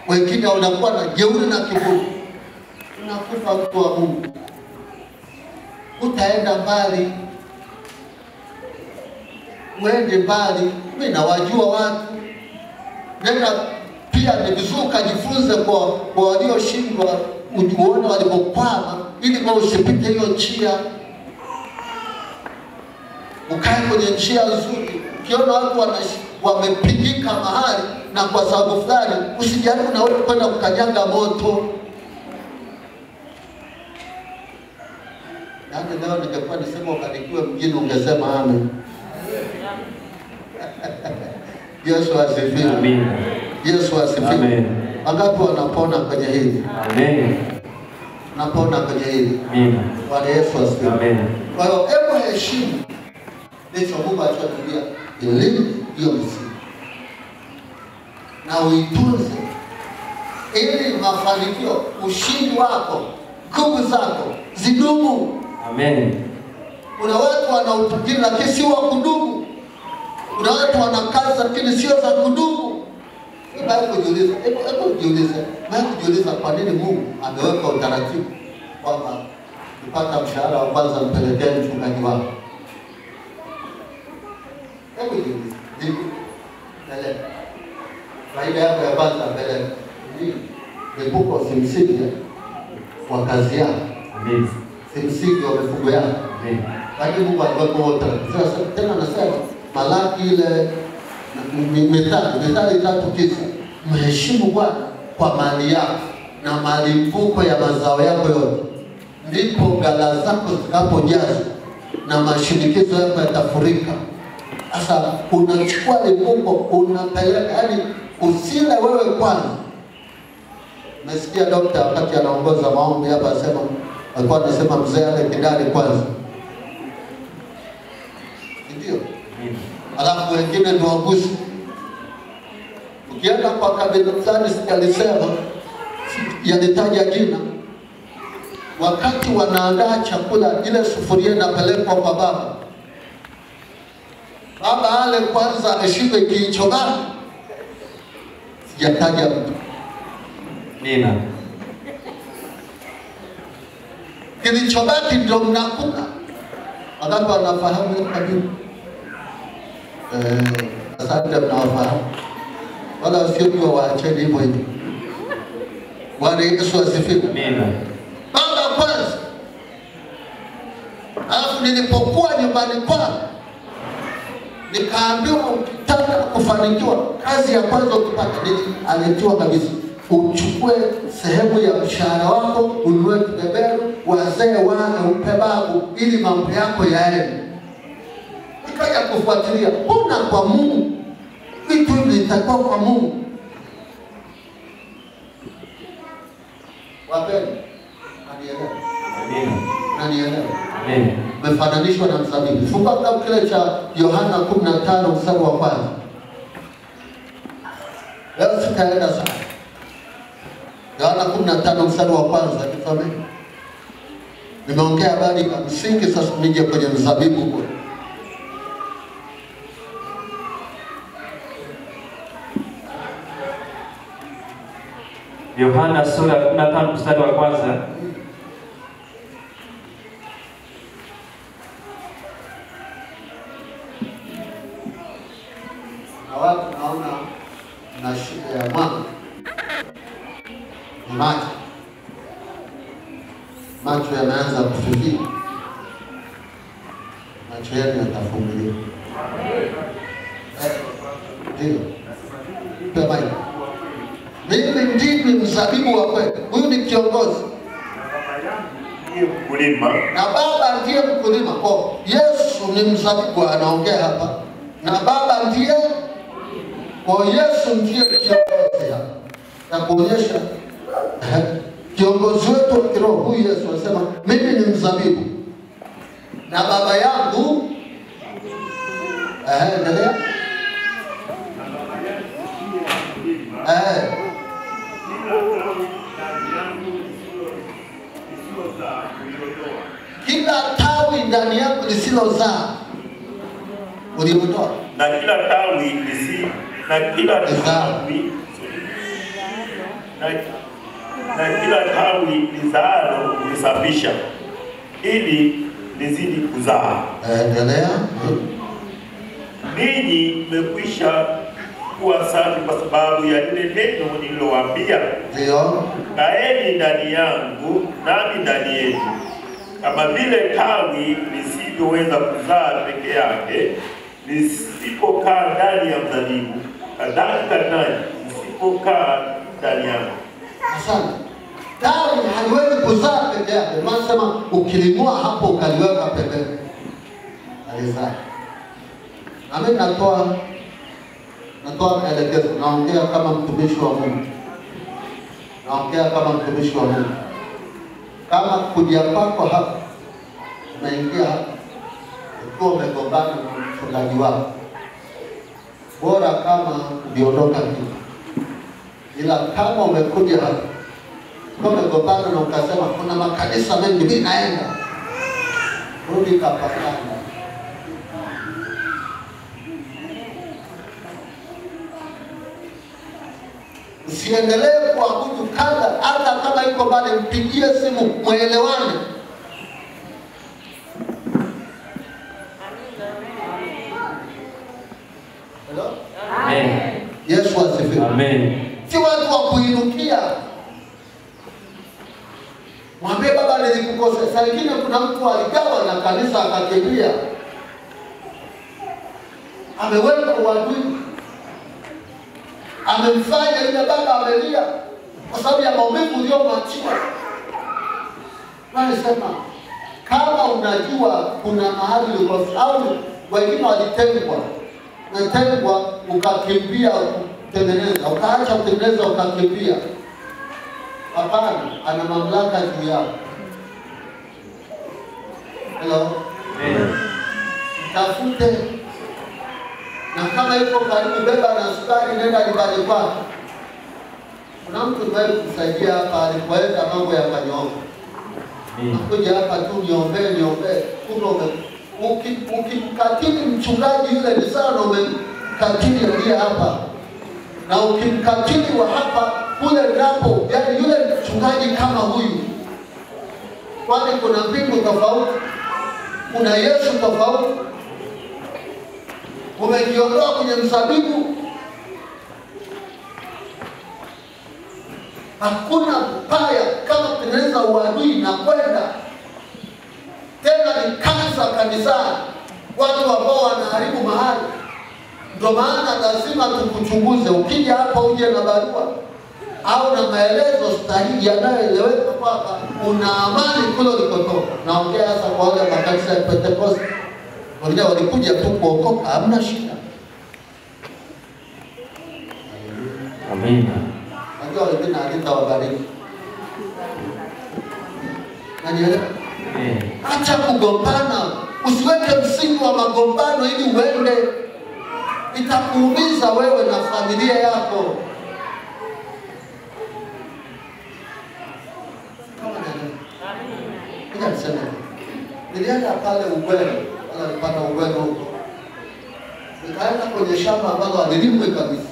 Wengine unakuwa na jeuri na kiburi. Unakufa mtu wa Mungu. Utaenda mbali. Uende mbali. Mimi nawajua watu. Nenda pia ni vizuri ukajifunze kwa walioshindwa, uone walipokwama ili kwa usipite hiyo njia. Ukae kwenye njia nzuri. Ukiona watu wamepigika mahali na kwa sababu fulani, usijaribu na wewe kwenda kukanyaga moto. Yaani leo ningekuwa nisema ukanikiwe mjini ungesema amen. Yesu asifiwe. Amen. Yesu asifiwe. Amen. Wangapi wanapona kwenye hili? Amen. Napona kwenye hili. Amen. Bwana Yesu asifiwe. Amen. Kwa hiyo hebu heshimu ndicho Mungu alichotuambia, elimu hiyo msingi. Na uitunze ili mafanikio, ushindi wako, nguvu zako zidumu. Amen. Kuna watu wanautajiri lakini si wa kudumu. Kuna watu wana kazi lakini sio za kudumu. Hebu jiulize kwa nini Mungu ameweka utaratibu kwamba ukipata mshahara wa kwanza mpelekee mchungaji wako. Hebu jiulize. Mbele. Faida yako ya kwanza mbele. Epuko simsiki wa kazi yako. Amen. Simsiki wa mifugo yako. Amen. Lakini Mungu aliweka utaratibu. Sasa tena anasema Malaki ile Mithali 3:9, mheshimu Bwana kwa mali yako na malimbuko ya mazao yako yote, ndipo ghala zako zitakapojazwa na mashinikizo yako yatafurika. Sasa unachukua limbuko unapeleka, yani usile wewe kwanza. Nasikia dokta wakati anaongoza maombi hapa alikuwa anasema mzee ale kidari kwanza. Ndio. Alafu wengine ndio wagusi. Ukienda kwa kabila fulani sikalisema, yanitaja jina. Wakati wanaandaa chakula, ile sufuria inapelekwa kwa baba. Baba ale kwanza ashibe kilichobaki. Sijataja mtu. Nina. Kilichobaki ndio mnakula. Wakati wanafahamu ile kabila. Asante mnawafahamu. Wala wasiojua waacheni hivyo hivyo. Bwana Yesu asifiwe. Amina. Baba kwanza. Alafu nilipokuwa nyumbani kwangu nikaambiwa ukitaka kufanikiwa, kazi ya kwanza ukipata alitiwa kabisa, uchukue sehemu ya mshahara wako, ununue kibeberu, wazee wana upe babu ili mambo yako yaende. kufuatilia. Mbona kwa Mungu vitu hivi vitakuwa kwa Mungu? Wapendwa, nanielewa? Nanielewa? Mefananishwa na mzabibu. Fungua kitabu kile cha Yohana 15 mstari wa kwanza. Leo sitaenda sana. Yohana 15 mstari wa kwanza, nisome. Nimeongea habari ya msingi, sasa nije kwenye mzabibu huko. Yohana sura 15 mstari wa kwanza. Na watu naona na shida ya macho yanaanza kufifia. Macho yenu yatafunguliwa. Ndio. Pema. Mimi ndimi mzabibu wa kweli. Huyu ni kiongozi. Mkulima. Na Baba ndiye mkulima. Kwa Yesu ni mzabibu anaongea hapa. Na Baba ndiye, kwa Yesu ndiye kiongozi hapa. Na kuonyesha kiongozi wetu wa kiroho huyu Yesu anasema mimi ni mzabibu. Na Baba yangu endelea. Kila tawi ndani yangu lisilozaa uliondoa. Na kila tawi lizaalo ulisafisha ili lizidi kuzaa. Endelea. Ninyi mmekwisha kuwa safi kwa sababu ya lile neno nililowaambia. Ndio. Kaeni ndani yangu nami ndani yenu. Kama vile tawi lisivyoweza kuzaa peke yake lisipokaa ndani ya mzabibu, kadhalika nanyi msipokaa ndani yangu. Asante. Tawi haliwezi kuzaa peke yake. Nasema ukilimua hapo ukaliweka pembeni, alizaa. Na mimi natoa maelekezo. Naongea kama mtumishi wa Mungu. Naongea kama mtumishi wa Mungu. Kama kuja kwako hapa, unaingia hapa ukiwa umegombana na mchungaji wako, bora kama uliondoka hivi. Ila kama umekuja hapa ukiwa umegombana na ukasema kuna makanisa mengi mimi naenda, rudi kapatana. Usiendelee kuabudu kanda, hata kama iko mbali, mpigie simu muelewane. Hello? Amen. Yesu asifiwe. Amen. Si watu wa kuinukia. Mwambie baba nilikukosea. Saa nyingine kuna mtu aligawa na kanisa akakimbia. Ameweka uadui. Amemfanya yule baba amelia kwa sababu ya maumivu uliyomwachia. Nasema kama unajua kuna mahali ulikosa au wengine walitengwa, ukakimbia kutengeneza, ukaacha kutengeneza ukakimbia. Hapana, ana mamlaka juu yao. Hello? Tafute. Na kama iko karibu, beba na sukari, nenda nyumbani kwake. Kuna mtu mwenye kusaidia hapa, alipoenda mambo yakanyooka. Kuja hapa tu niombee. Ukimkatili mchungaji yule ni sana umemkatili ndiye hapa. Na ukimkatili wa hapa kule ndipo, yani yule mchungaji kama huyu. Kwani kuna mbingu tofauti. Kuna Yesu tofauti. Umejiondoa kwenye mzabibu. Hakuna baya kama kutengeneza uadui na kwenda. Tena ni kanisa kanisani. Watu ambao wanaharibu mahali. Ndio maana lazima tukuchunguze. Ukija hapa uje na barua au na maelezo sahihi yanayoeleweka kwamba una amani kule ulikotoka. Naongea sasa kwa wale makanisa ya Pentecost. Wengine walikuja tu kuokoka, hamna shida. Amina. Najua wengine alitawabariki. Nanielewa? Acha kugombana. Usiweke msingi wa magombano ili uende. Itakuumiza wewe na familia yako. Nilienda pale Ugweno, nilipata Ugweno huko. Nikaenda kwenye shamba ambalo halilimwi kabisa.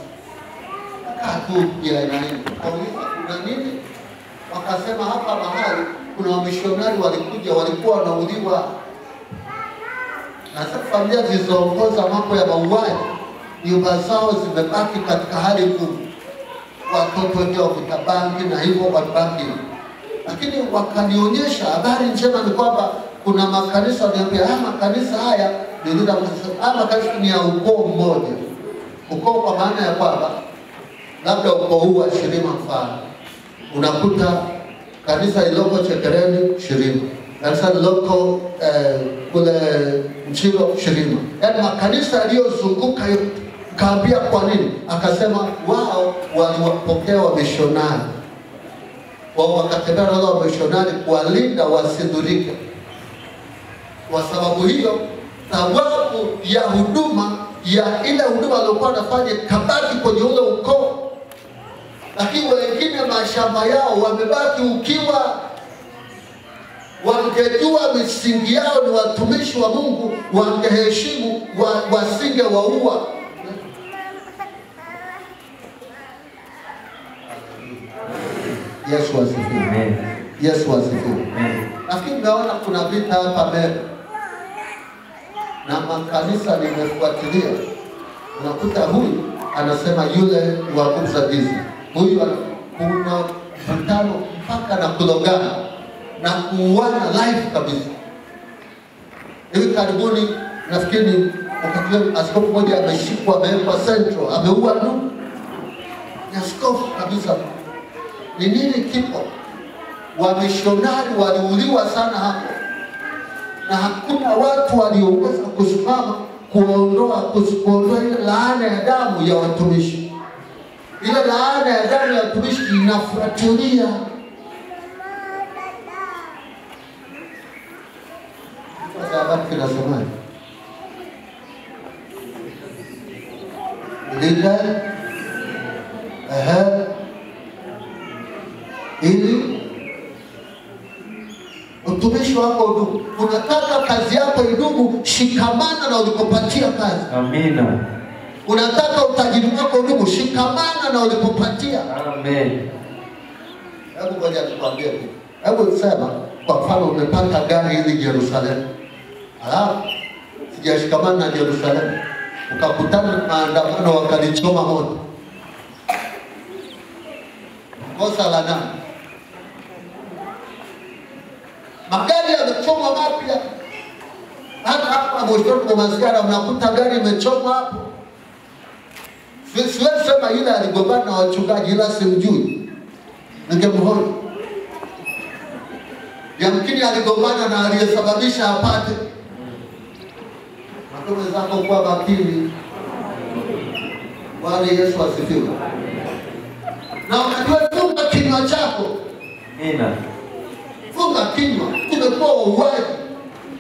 Kaa tu ya nini? Kauliza kuna nini? Wakasema hapa mahali kuna wamishonari walikuja, walikuwa wanauliwa. Na sasa familia zilizoongoza mambo ya mauaji, nyumba zao zimebaki katika hali ngumu. Watoto ndio watabangi na hivyo watabaki. Lakini wakanionyesha habari njema ni kwamba kuna makanisa, niambia makanisa haya ndio makanisa ni ya ukoo mmoja. Ukoo kwa maana ya kwamba labda ukoo huu wa Shirima mfano. Unakuta kanisa iloko Chekereni Shirima. Kanisa iloko kule Mchilo Shirima. Yaani makanisa yaliyozunguka yote. Kaambia kwa nini? Akasema wao waliwapokea wamishonari. Wao wakatembea na wale wamishonari kuwalinda wasidhurike. Kwa sababu hiyo, sababu ya huduma ya ile huduma waliokuwa wanafanya kabaki kwenye ule ukoo. Lakini wengine mashamba yao wamebaki ukiwa. Wangejua misingi yao ni watumishi wa Mungu, wangeheshimu, wasinge waua. Yesu asifiwe. Yesu asifiwe. Nafikiri naona kuna vita hapa mbele. Na makanisa nimefuatilia. Unakuta huyu anasema yule wa kumsaidizi. Huyu kuna mvutano mpaka na kulogana na kuuana live kabisa. Hivi karibuni nafikiri wakati askofu mmoja ameshikwa amewekwa Central, ameua ndugu. Ni askofu kabisa. Ni nini kipo? Wamishonari waliuliwa sana hapo. Na hakuna watu walioweza kusimama kuondoa ile laana ya damu ya watumishi. Ile laana ya damu ya watumishi inafuatilia. Kwa sababu kinasemaje? Ili utumishi wako udumu. Unataka kazi yako idumu, shikamana na ulikopatia kazi. Amina. Unataka utajiri wako udumu, shikamana na ulikopatia. Amen. Hebu ngoja nikwambie hivi. Hebu sema kwa mfano umepata gari hili Yerusalemu. Sijashikamana na Yerusalemu. Ukakutana na maandamano wakalichoma moto. Kosa la nani? Magari yamechomwa mapya. Hata hapa mwisho kwa maskara mnakuta gari imechomwa hapo. Siwezi sema yule aligombana na wachungaji ila simjui. Ningemhoji. Yamkini aligombana na aliyesababisha apate. Matume zako kwa makini. Bwana Yesu asifiwe. Na wakati funga kinywa chako. Amina. Funga kinywa. Tumekuwa wauaji.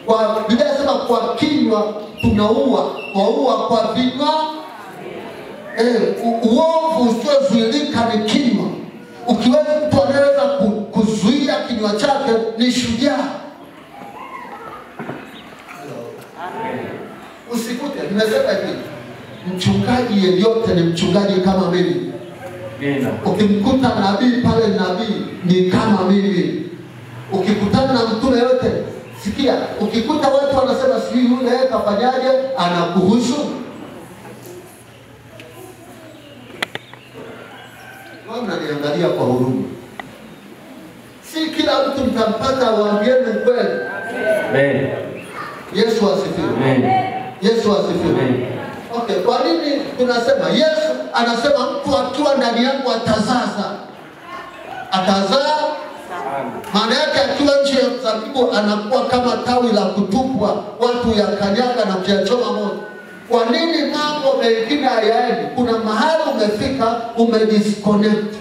Kwa Biblia inasema kwa kinywa tunaua, waua kwa vinywa. Uovu usiozuilika ni kinywa. Ukiweza mtu anaweza kuzuia kinywa chake ni shujaa. Usikute, nimesema hivi. Mchungaji yeyote ni mchungaji kama mimi. Ukimkuta nabii pale nabii ni kama mimi. Ukikutana na mtume yote, sikia, ukikuta watu wanasema si yule kafanyaje, anakuhusu. Mnaniangalia kwa huruma. Si kila mtu mtampata waambieni kweli. Amen. Yesu asifiwe. Amen. Yesu asifiwe. Amen. Okay, kwa nini tunasema Yesu anasema mtu akiwa ndani yangu atazaa? Atazaa Maana yake akiwa nje ya mzabibu anakuwa kama tawi la kutupwa, watu ya kanyaga na kuyachoma moto. Kwa nini mambo mengine hayaendi? Kuna mahali umefika, umedisconnect,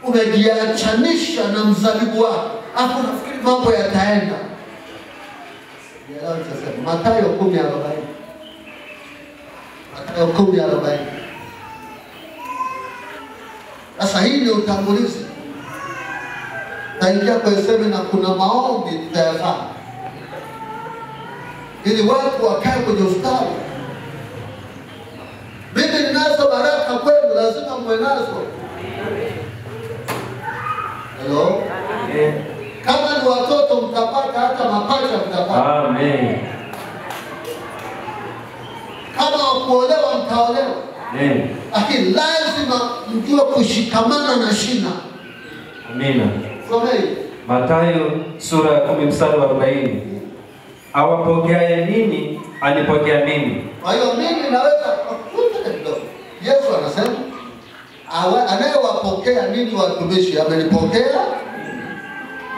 umejiachanisha na mzabibu wako, hapo nafikiri mambo yataenda. Mathayo 10:40. Mathayo 10:40. Sasa hii ni utangulizi. Taingia kwa semina, kuna maombi tutayafanya ili watu wakae kwenye ustawi. Mimi ninazo baraka kwenu, lazima mwe nazo. Hello? Amen. Kama ni watoto mtapata, hata mapacha mtapata. Amen. Kama kuolewa mtaolewa. Amen. Lakini lazima mjue kushikamana na shina. Amina. Somei. Mathayo sura ya 10 mstari wa 40. Awapokeaye nini alipokea mimi. Kwa hiyo mimi naweza kukuta kidogo. Yesu anasema anayewapokea nini watumishi amenipokea.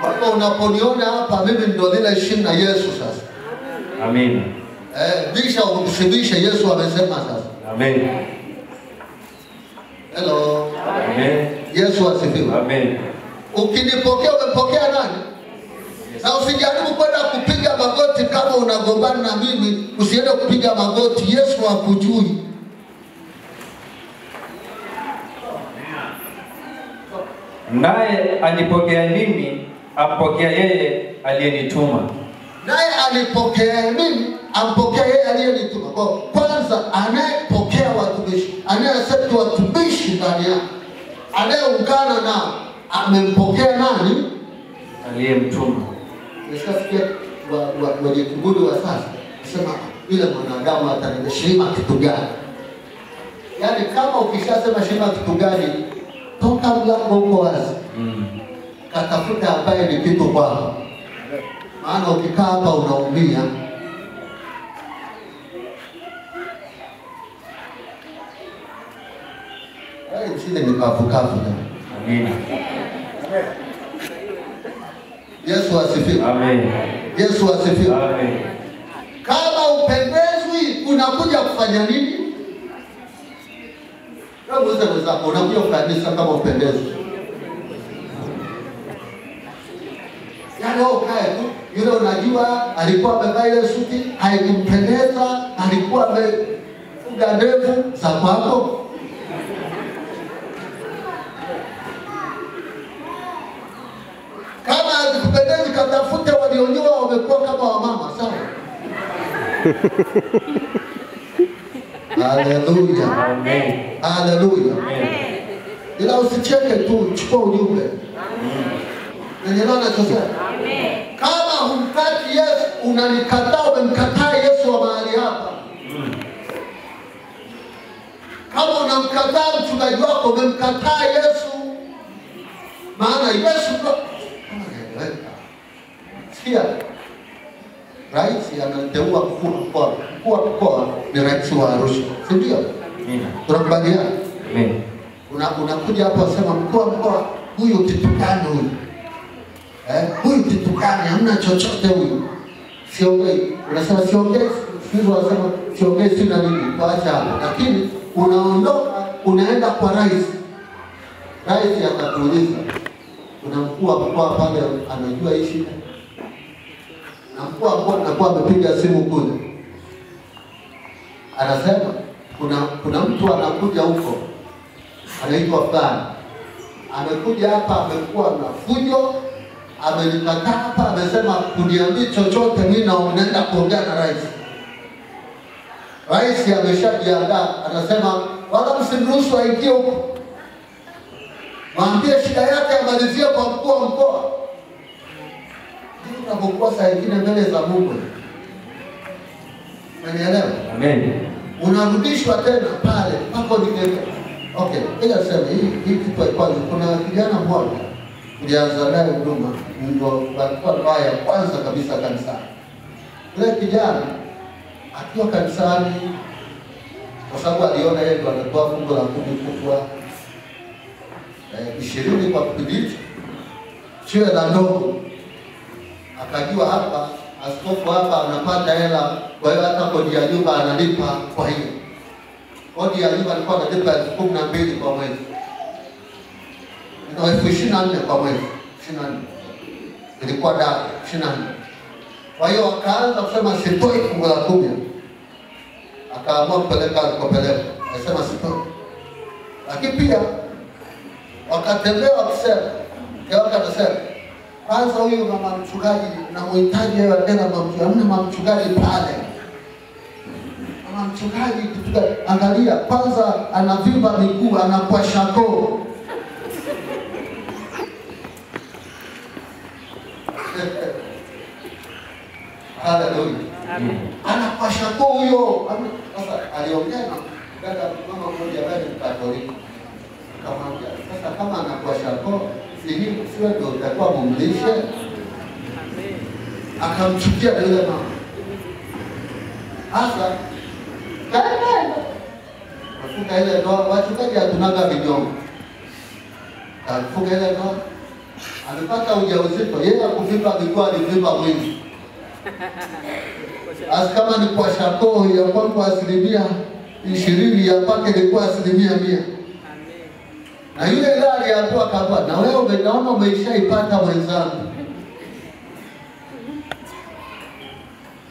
Kwa hiyo unaponiona hapa mimi ndio lile shina Yesu sasa. Amina. Bisha umshibishe Yesu amesema sasa. Amen. Hello. Amen. Yesu asifiwe. Amen. Ukinipokea umepokea nani? Na usijaribu kwenda kupiga magoti kama unagombana na mimi, usiende kupiga magoti, Yesu hakujui. Naye alipokea mimi, ampokea yeye aliyenituma. Naye alipokea mimi, ampokea yeye aliyenituma. Kwa kwanza anayepokea watumishi, anayeaccept watumishi ndani yake, anayeungana nao, amempokea nani? Aliyemtuma. Nishasikia wenye kiburi wa sasa kusema ile mwanadamu ataniheshima kitu gani? Yaani kama ukishasema shima kitu gani, toka mlango uko wazi. Katafuta ambaye ni kitu kwako. Maana ukikaa hapa unaumia. Shida ni kafu. Amina. Yesu asifiwe. Amen. Yesu asifiwe. Amen. Kama upendezwi unakuja kufanya nini? Hebu wenzako unakuja kanisa kama upendezwi. Yaani ukae tu, yule unajua alikuwa amevaa ile suti, haikumpendeza, alikuwa amefuga ndevu za kwako. Kama hazikupendezi katafute walionyoa wamekuwa kama wamama, sawa? Haleluya. Amen. Haleluya. Amen. Ila usicheke tu, chukua ujumbe. Nanyelewa nachosema? Amen. Kama humtaki Yesu, unanikataa, umemkataa Yesu wa mahali hapa. Kama unamkataa mchungaji wako, umemkataa Yesu. Maana Yesu sikia, rais anateua mkuu wa mkoa ni rais wa Arusha, si ndio? Tunakubaliana? Amen. Unakuja hapo wasema mkuu wa mkoa huyu kitukani huyu. Huyu kitukani hamna chochote huyu. Siongei. Unasema siongei, sisi wasema siongei sina nini, tuacha hapo. Lakini unaondoka unaenda kwa rais. Rais atakuuliza, kuna mkuu wa mkoa pale anajua hii shida. Na mkuu wa mkoa anakuwa amepiga simu kule. Anasema kuna mtu anakuja huko. Anaitwa fulani. Amekuja hapa amekuwa na fujo, amenikataa hapa, amesema kuniambia chochote, mimi naenda kuongea na rais. Rais ameshajiandaa, anasema wala msimruhusu aingie huko. Mwambie shida yake amalizie kwa mkuu wa mkoa. Ndio tunapokuwa saa nyingine mbele za Mungu. Unanielewa? Amen. Unarudishwa tena pale mpaka ningeke. Okay, ila sema hii kitu kwanza, kuna kijana mmoja nilianza naye huduma, ndio alikuwa mbaya ya kwanza kabisa kanisani. Yule kijana akiwa kanisani, kwa sababu aliona yeye ndo anatoa fungu la 10 kubwa 20 kwa kipindi hicho. siwe la ndogo. Akajua hapa askofu hapa anapata hela, kwa hiyo hata kodi ya nyumba analipa. Kwa hiyo kodi ya nyumba alikuwa analipa 12,000 kwa mwezi, na 24,000 kwa mwezi, 24 ilikuwa dawa 24. Kwa hiyo akaanza kusema sitoi fungu la 10. Akaamua kupeleka alikopeleka, akasema sitoi. Lakini pia wakatembea wakisema, kwa akasema kwanza huyu mama mchungaji na mhitaji yeye tena mama mchungaji pale. Mama mchungaji kitu angalia kwanza anavimba miguu anakuwa shako. Haleluya. Anakuwa shako huyo. Sasa aliongea na dada mama mmoja ambaye ni Katoliki. Akamwambia sasa kama anakuwa shako sisi sio ndio utakuwa mumlishe. Akamchukia yule mama. Sasa kaenda kufunga ile ndoa, wachungaji hatunaga vinyongo. Kafunga ile ndoa, amepata ujauzito, yeye akuvimba miguu alivimba mwili. Kama ni kwa shako ya kwangu 20%, ya pake ilikuwa 100%. Na yule ile aliambiwa kama na wewe umeona umeshaipata mwenzangu.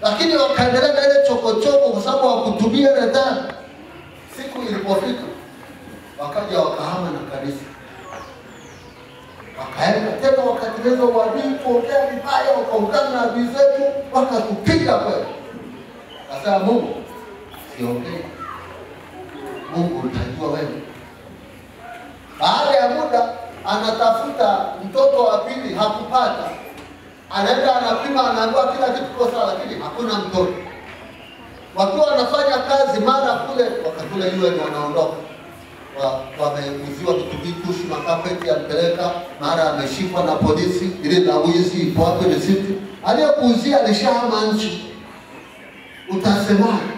Lakini wakaendelea na ile chokochoko kwa sababu hawakutumia ile dhambi. Siku ilipofika wakaja wakahama na kanisa. Wakaenda tena wakatengeneza uadui, kuongea vibaya, wakaungana na adui zetu, wakakupiga kweli. Sasa Mungu siongee. Mungu utajua wewe. Baada ya muda anatafuta mtoto wa pili, hakupata. Anaenda anapima, anaambiwa kila kitu kiko sawa, lakini hakuna mtoto. Wakiwa wanafanya kazi mara kule, wakatule yule ndio wanaondoka. Wameuziwa vitu makapeti ampeleka, mara ameshikwa na polisi, ile na wizi ipo hapo risiti. Aliyekuuzia alishahama nchi. Utasemaje?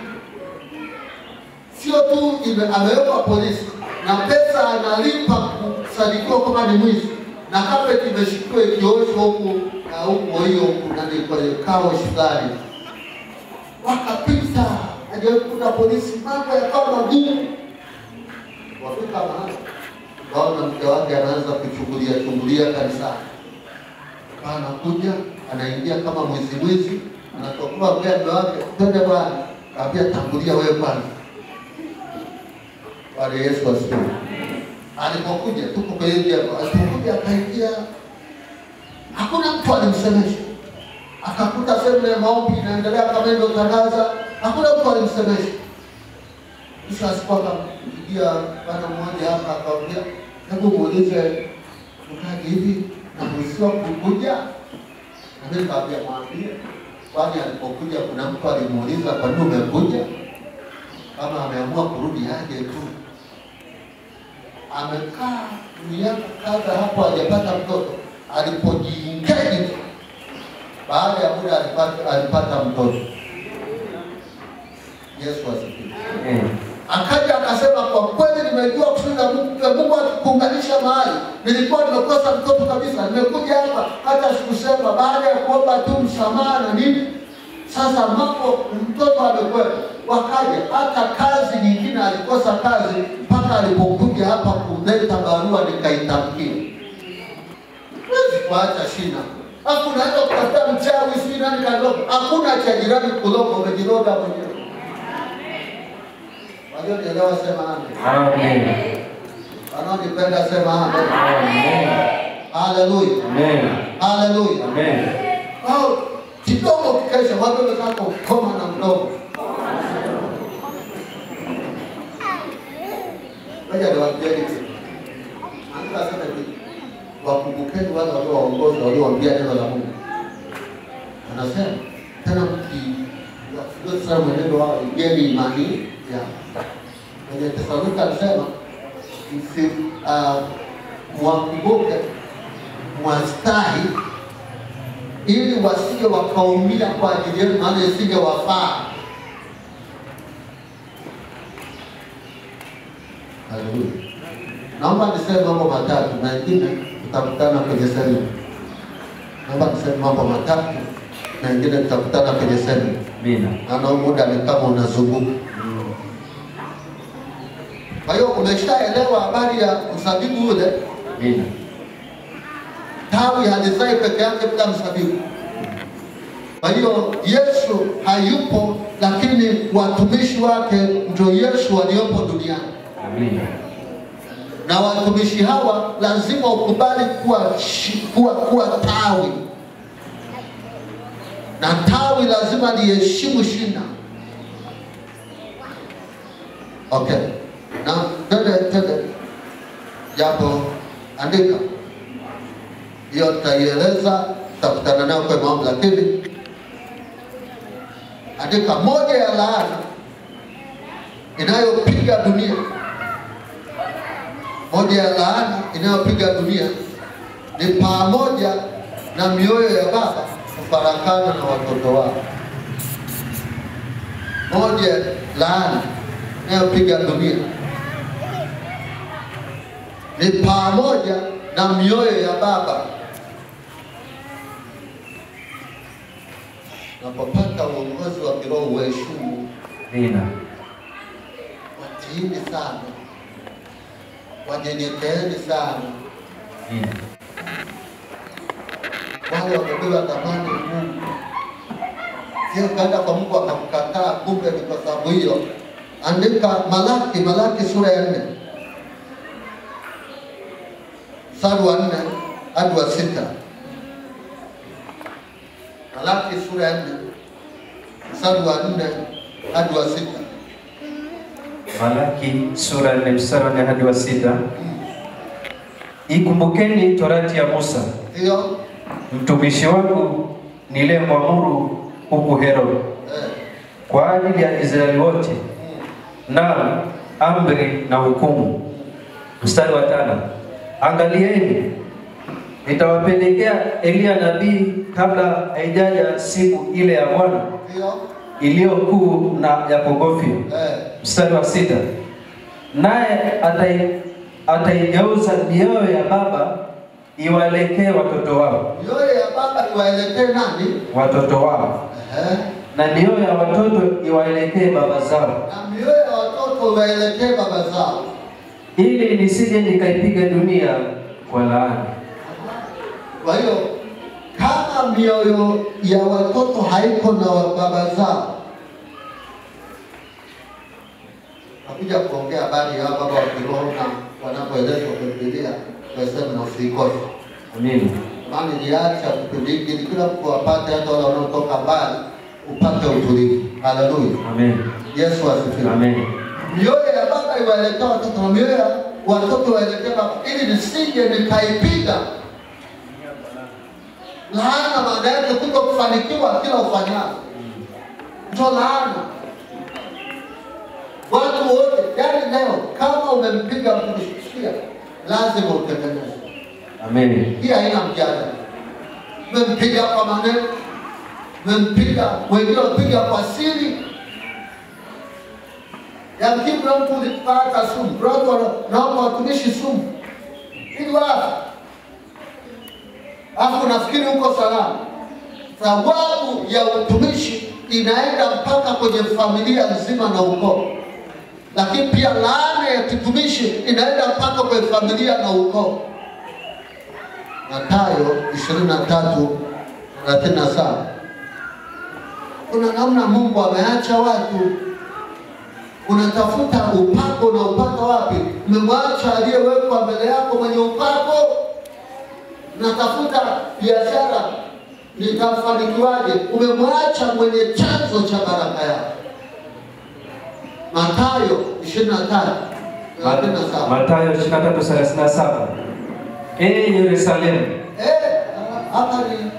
Sio tu amewekwa polisi na pesa analipa kusadikiwa kama ni mwizi, na kapeti imeshikwa ikioshwa huku na huko hiyo ndani kwa kao shulani. Wakapita ajekuta polisi, mambo yakawa magumu. Wafika mahali waona mke wake anaanza kuchungulia kanisa. Anakuja anaingia kama mwizi, anatoka mbele mume wake, twende bwana, kaambia tangulia wewe kwanza. Bwana Yesu asifiwe. Alipokuja tuko kwenye jengo, alipokuja akaingia, hakuna mtu alimsemesha. Akakuta sehemu ya maombi inaendelea kama hivyo tangaza, hakuna mtu alimsemesha. Kisha asipaka kupigia bwana mmoja hapa akamwambia, hebu muulize mkaji hivi na msiwa kukuja. Na mimi kaambia mwambie, kwani alipokuja kuna mtu alimuuliza kwa nini umekuja? Kama ameamua kurudi aje tu. Amekaa miaka kadha hapo hajapata mtoto. Alipojiingia baada ya muda alipata mtoto. Yesu asifiwe. Akaja akasema kwa kweli nimejua kusudi Mungu akikuunganisha mahali. Nilikuwa nimekosa mtoto kabisa. Nimekuja hapa hata sikusema, baada ya kuomba tu msamaha na nini. Sasa mambo mtoto amekuwa. Wakaja hata kazi nyingine alikosa kazi mpaka alipokuja hapa kuleta barua nikaitamkia. Huwezi kuacha shina. Hakuna hata kutafuta mchawi si nani kandogo. Hakuna cha jirani kuloga, umejiloga mwenyewe. Walionielewa sema amen. Amen. Wanaonipenda sema amen. Amen. Haleluya. Amen. Haleluya. Amen. Kidogo kikesha wabebe zako koma na mdogo. Waja ni wakieni. Andika sema hivi. Wakumbukeni wale waliowaongoza, waliowaambia neno la Mungu. Anasema tena mkiwafuata sana mwenendo wao, ingeni imani yao. Kwenye Tesalonika anasema mwakumbuke mwastahi ili wasije wakaumia kwa ajili yenu, maana isije wafaa. Haleluya. Naomba niseme mambo matatu na ingine tutakutana kwenye sehemu. naomba niseme mambo matatu na ingine tutakutana kwenye semina. Amina. Ana muda ni kama unazunguka. Kwa hiyo umeshaelewa habari ya mzabibu ule? Amina. Tawi halizai peke yake bila mzabibu. Kwa hiyo Yesu hayupo, lakini watumishi wake ndio Yesu waliopo duniani. Amina. Na watumishi hawa lazima ukubali kuwa tawi. Na tawi lazima liheshimu shina. Okay. Na tende japo andika. Hiyo tutaieleza, tutakutana nayo kwa maombi, lakini andika moja ya laana inayopiga dunia. Moja ya laana inayopiga dunia ni pamoja na mioyo ya baba kufarakana na watoto wao. Moja laana inayopiga dunia ni pamoja na mioyo ya baba. Unapopata uongozi wa kiroho uheshimu. Amina. Watiini sana. Wanyenyekeeni sana. Amina. Wale wamepewa thamani Mungu. Sio kaenda kwa Mungu akamkataa, kumbe ni kwa sababu hiyo. Andika Malaki sura ya 4. Mstari wa 4 hadi wa 6. Malaki sura ya 4. Mstari wa 4 hadi wa 6. Malaki sura ya 4 mstari wa 4 hadi wa 6. Ikumbukeni torati ya Musa. Ndio. Mtumishi wangu nilimwamuru huku Herode kwa ajili ya Israeli wote, na amri na hukumu. Mstari wa 5. Angalieni, nitawapelekea Elia nabii kabla haijaja siku ile ya Bwana iliyo kuu na ya kugofya. Mstari wa 6. Naye ataigeuza mioyo ya baba iwaelekee watoto wao. Mioyo ya baba iwaelekee nani? Watoto wao. Na mioyo ya watoto iwaelekee baba zao. Na mioyo ya watoto iwaelekee baba zao. Ili nisije nikaipiga dunia kwa laana. Kwa hiyo kama mioyo ya watoto haiko na baba zao, nakuja kuongea habari ya baba wa kiroho na wanapoelezwa kwa Biblia, nasema na usikose. Amina. Maana niliacha kipindi hiki kila mtu apate, hata wale wanaotoka mbali upate utulivu. Haleluya. Amen. Yesu asifiwe. Amen. Mioyo ya baba iwaelekea watoto na mioyo ya watoto iwaelekea baba, ili nisije nikaipiga laana. Maana yake kuto kufanikiwa kila ufanyao ndio laana. Watu wote, yani leo kama umempiga mtumishi, lazima utengeneze. Amen. Hii haina mjadala. Umempiga kwa maneno, umempiga, wengine wapiga kwa siri. Yamkini mtu ulipata sumu, watu naomba watumishi sumu ili wafu, afu nafikiri uko salama. Sababu ya utumishi inaenda mpaka kwenye familia nzima na ukoo, lakini pia laana ya kitumishi inaenda mpaka kwenye familia na ukoo. Mathayo 23:37. Kuna namna Mungu ameacha watu. Unatafuta upako, na upako wapi? Umemwacha aliyewekwa mbele yako mwenye upako. Unatafuta biashara, nitafanikiwaje? Umemwacha mwenye chanzo cha baraka yako. Mathayo 23:37. Mathayo 23:37. Yerusalemu. Hapa ni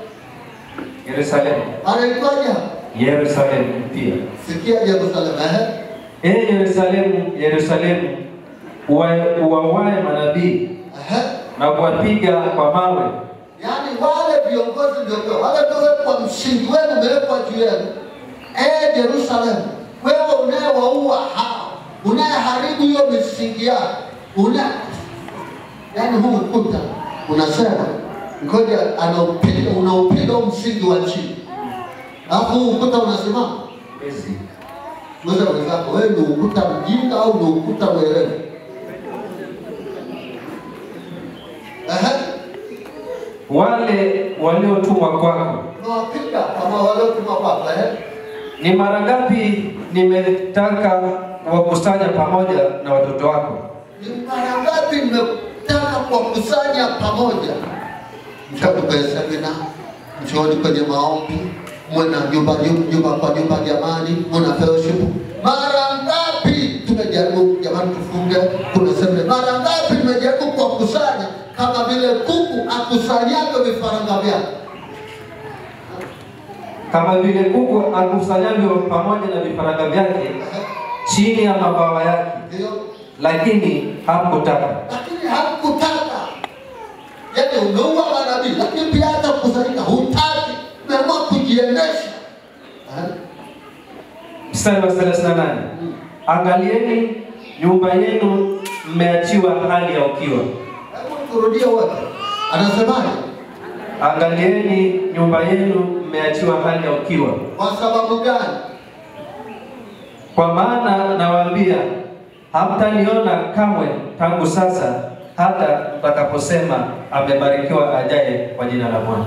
Yerusalemu. anaitwaje? Yerusalemu pia. Sikia Yerusalemu. Yerusalemu, Yerusalemu, uwawae manabii na kuwapiga kwa mawe. Yaani wale viongozi ndio wale ndio kwa msingi wenu umewekwa juu yenu. Yerusalemu, wewe unayewaua hao, unayeharibu hiyo misingi yao, yaani huu ukuta unasema ngoja unaupiga msingi wa chini. Alafu ukuta unasimama. Mmoja wenzako, wewe ndio ukuta mjinga au ndio ukuta mwerevu? Wale waliotumwa kwako. Nawapiga kama waliotumwa kwako. Ni mara ngapi nimetaka kuwakusanya pamoja na watoto wako? Ni mara ngapi nimetaka kuwakusanya pamoja? Mtakupa semina, mchuoni kwenye maombi, mwana nyumba kwa nyumba jamani, mwana fellowship. Mara ngapi tumejaribu jamani tufunge, kuna semina. Mara ngapi tumejaribu kuwakusanya kama vile kuku akusanyavyo vifaranga vyake. Kama vile kuku akusanyavyo pamoja na vifaranga vyake chini ya mabawa yake. Ndio. Lakini hakutaka. Yaani umeua manabii, lakini pia hata kukusanyika hutaki. Umeamua kujiendesha. Mstari wa 38. Angalieni nyumba yenu mmeachiwa hali ya ukiwa. Hebu turudie wote. Anasemaje? Angalieni nyumba yenu mmeachiwa hali ya ukiwa. Kwa sababu gani? Kwa maana nawaambia hamtaniona kamwe tangu sasa hata mtakaposema amebarikiwa ajaye kwa jina la Bwana.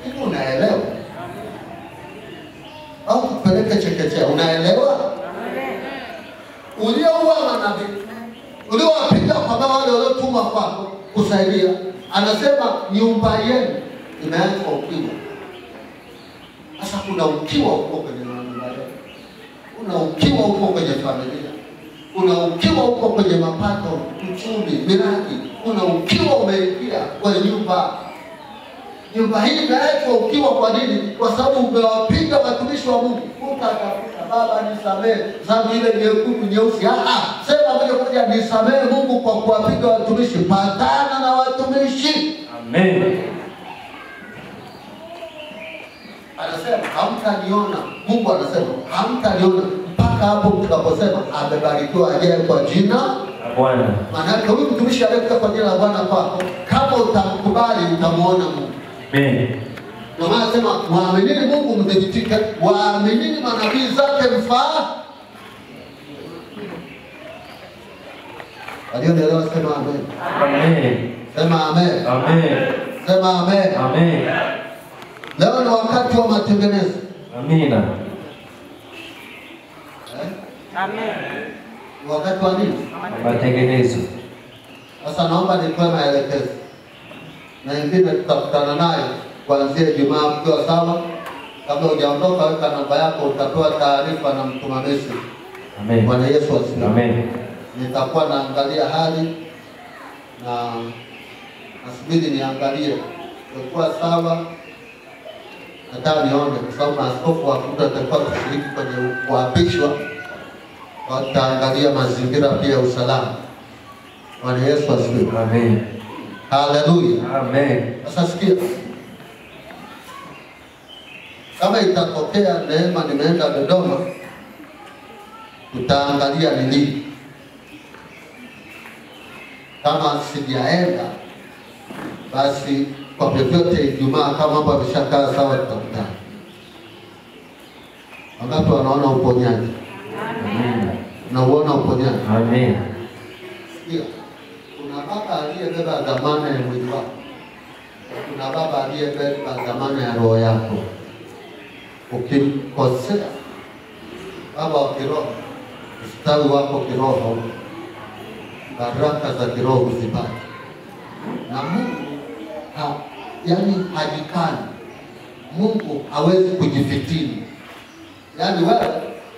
Hivi unaelewa? Au kupeleka chekechea, unaelewa? Ulioua manabii, uliowapiga kwa wale waliotumwa kwako kusaidia, anasema nyumba yenu imeachwa ukiwa. Sasa kuna ukiwa huko kwenye nyumba yenu. Kuna ukiwa huko kwenye familia. Kuna ukiwa huko kwenye mapato, uchumi, miradi. Kuna ukiwa umeingia kwenye nyumba. Nyumba hii imeachwa ukiwa kwa nini? Kwa sababu umewapiga watumishi wa Mungu. Utatafuta Baba nisamehe dhambi ile nyekundu nyeusi. Sema moja kwa moja nisamehe Mungu kwa kuwapiga watumishi. Patana na watumishi. Amen. Anasema hamtaniona. Mungu anasema hamtaniona mpaka hapo mtakaposema amebarikiwa ajaye kwa jina la Bwana. Maana huyu mtumishi aliyekuja kwa jina la Bwana kwako, kama utamkubali utamuona Mungu. Amen. Ndio maana anasema waaminini Mungu mdhibitike, waaminini manabii zake mfaa. Alionielewa sema amen. Amen. Sema amen. Amen. Sema amen. Amen. Leo ni wakati wa matengenezo. Amina. Amen. Wakati wa nini? Matengenezo. Sasa naomba nitoe maelekezo. Na ingine tutakutana naye kuanzia Ijumaa mkiwa sawa. Kabla hujaondoka weka namba yako, utapewa taarifa na msimamizi. Amen. Bwana Yesu asifiwe. Amen. Nitakuwa naangalia hali na nasubiri niangalie kwa sawa. Nataka nione kwa sababu maaskofu wakuta atakuwa kushiriki kwenye kuapishwa. Wataangalia mazingira pia ya usalama. Bwana Yesu asifiwe. Amen. Haleluya. Amen. Sasa sikia. Kama itatokea neema nimeenda Dodoma, tutaangalia ni nini. Kama sijaenda, basi kwa vyovyote Ijumaa kama mambo yameshakaa sawa tutakutana. Wangapi wanaona uponyaji? Amen. Unauona uponyaji? Amen. Sikia. Kuna baba aliyebeba dhamana ya mwili wako. Kuna baba aliyebeba dhamana ya roho yako. Ukikosea baba wa kiroho, ustawi wako kiroho, baraka za kiroho uzipate. Na Mungu yani hajikani. Mungu hawezi kujifitini. Yani wewe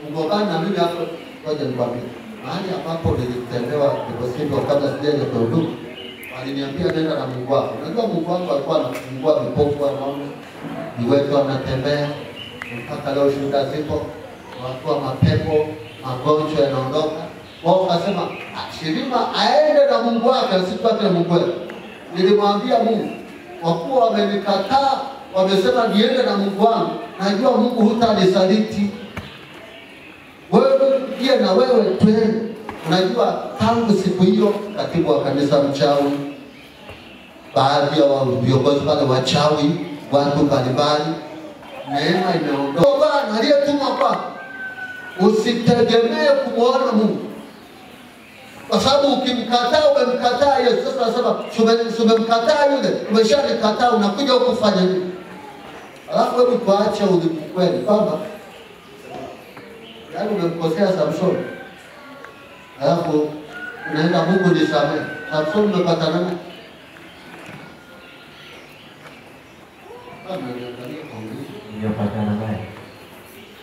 ungokana na mimi hapo, ngoja nikwambie. Mahali ambapo nilitendewa niliposindwa kabla sijaje kwa huduma, waliniambia nenda na Mungu wako. Unajua Mungu wangu alikuwa anafungua vipofu anaona, viwete wanatembea, mpaka leo shuhuda zipo, watu wa mapepo, magonjwa yanaondoka. Wao wakasema Shirima aende na Mungu wake, asipate na Mungu wake. Nilimwambia Mungu, kwa kuwa wamenikataa, wamesema niende na Mungu wangu, najua Mungu hutanisaliti. Wewe pia na wewe twende. Unajua tangu siku hiyo katibu wa kanisa mchawi, baadhi ya viongozi pale wachawi, watu mbalimbali. Neema imeondoka. Bwana aliyetuma kwako, usitegemee kumwona Mungu. Kwa sababu ukimkataa umemkataa Yesu. Sasa nasema umemkataa yule, umeshanikataa, unakuja huku kufanya nini? Alafu hebu tuache ukweli kwamba yaani umemkosea Samson. Alafu unaenda Mungu nisamehe. Samson umepatana naye.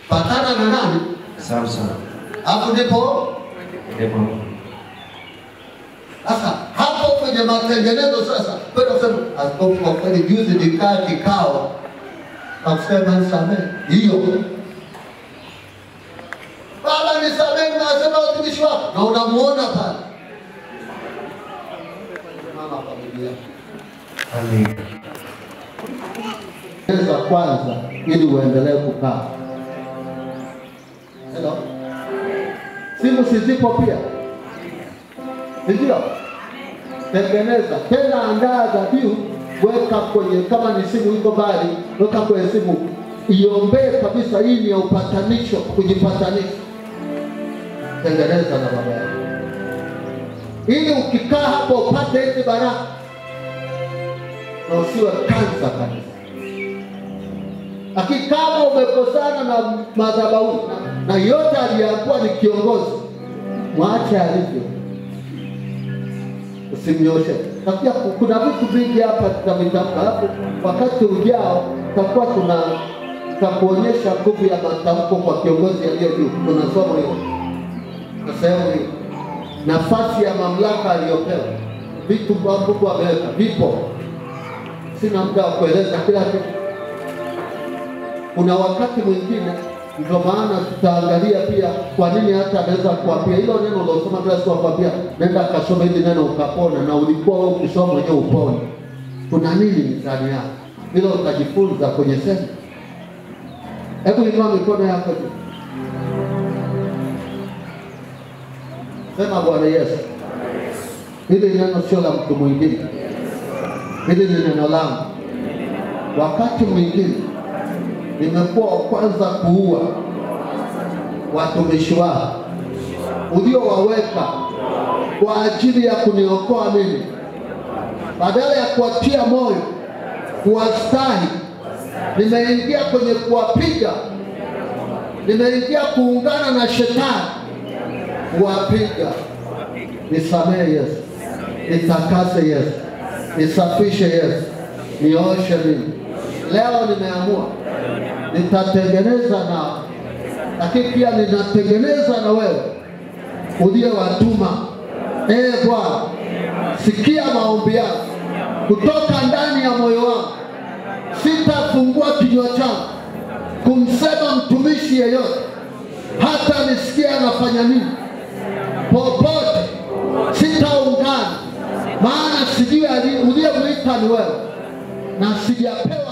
Patana na nani? Samson. Hapo ndipo. Sasa hapo kwenye matengenezo sasa, kwenda kusema askofu kwa kweli juzi nikaa kikao na kusema nisamehe. Hiyo. Baba nisamehe, nasema watumishi wako na unamuona pale. Mama familia. Amen. Za kwanza ili uendelee kukaa. Hello. Simu sizipo pia. Ndio. Tengeneza. Tena andaa dhabihu, weka kwenye, kama ni simu iko mbali, weka kwenye simu. Iombee kabisa, hii ni ya upatanisho, kujipatanisha. Tengeneza na baba yako. Ili ukikaa hapo upate hizi baraka. Na usiwe kansa kabisa. Lakini kama umekosana na madhabahu na yote aliyakuwa ni kiongozi, mwache alivyo. Usimnyoshe. Takia kuna vitu vingi hapa tutavitamka hapo. Wakati ujao tutakuwa tutakuonyesha nguvu ya matamko kwa kiongozi aliye juu. Kuna somo hilo. Na sehemu hiyo. Nafasi ya mamlaka aliyopewa. Vitu Mungu ameweka vipo. Sina muda wa kueleza kila kitu. Kuna wakati mwingine ndio maana tutaangalia pia kwa nini hata anaweza kuambia hilo neno ulosoma bila sio kuambia nenda akasome hili neno ukapona, na ulikuwa wewe ukisoma wenyewe upone. Kuna nini ndani yako? Hilo utajifunza kwenye sema. Hebu inua mikono yako juu. Sema Bwana Yesu. Hili neno sio la mtu mwingine. Hili ni neno langu. Wakati mwingine nimekuwa wa kwanza kuua watumishi wako uliowaweka kwa ajili ya kuniokoa mimi. Badala ya kuwatia moyo, kuwastahi, nimeingia kwenye kuwapiga. Nimeingia kuungana na shetani kuwapiga. Nisamehe Yesu. Nitakase Yesu. Nisafishe Yesu. Nioshe mimi. Leo nimeamua nitatengeneza nao, lakini pia ninatengeneza na wewe uliyewatuma. Bwana, sikia maombi yangu kutoka ndani ya moyo wangu. Sitafungua kinywa changu kumsema mtumishi yeyote, hata nisikia anafanya nini. Popote sitaungana, maana sijui uliyemwita ni wewe, na sijapewa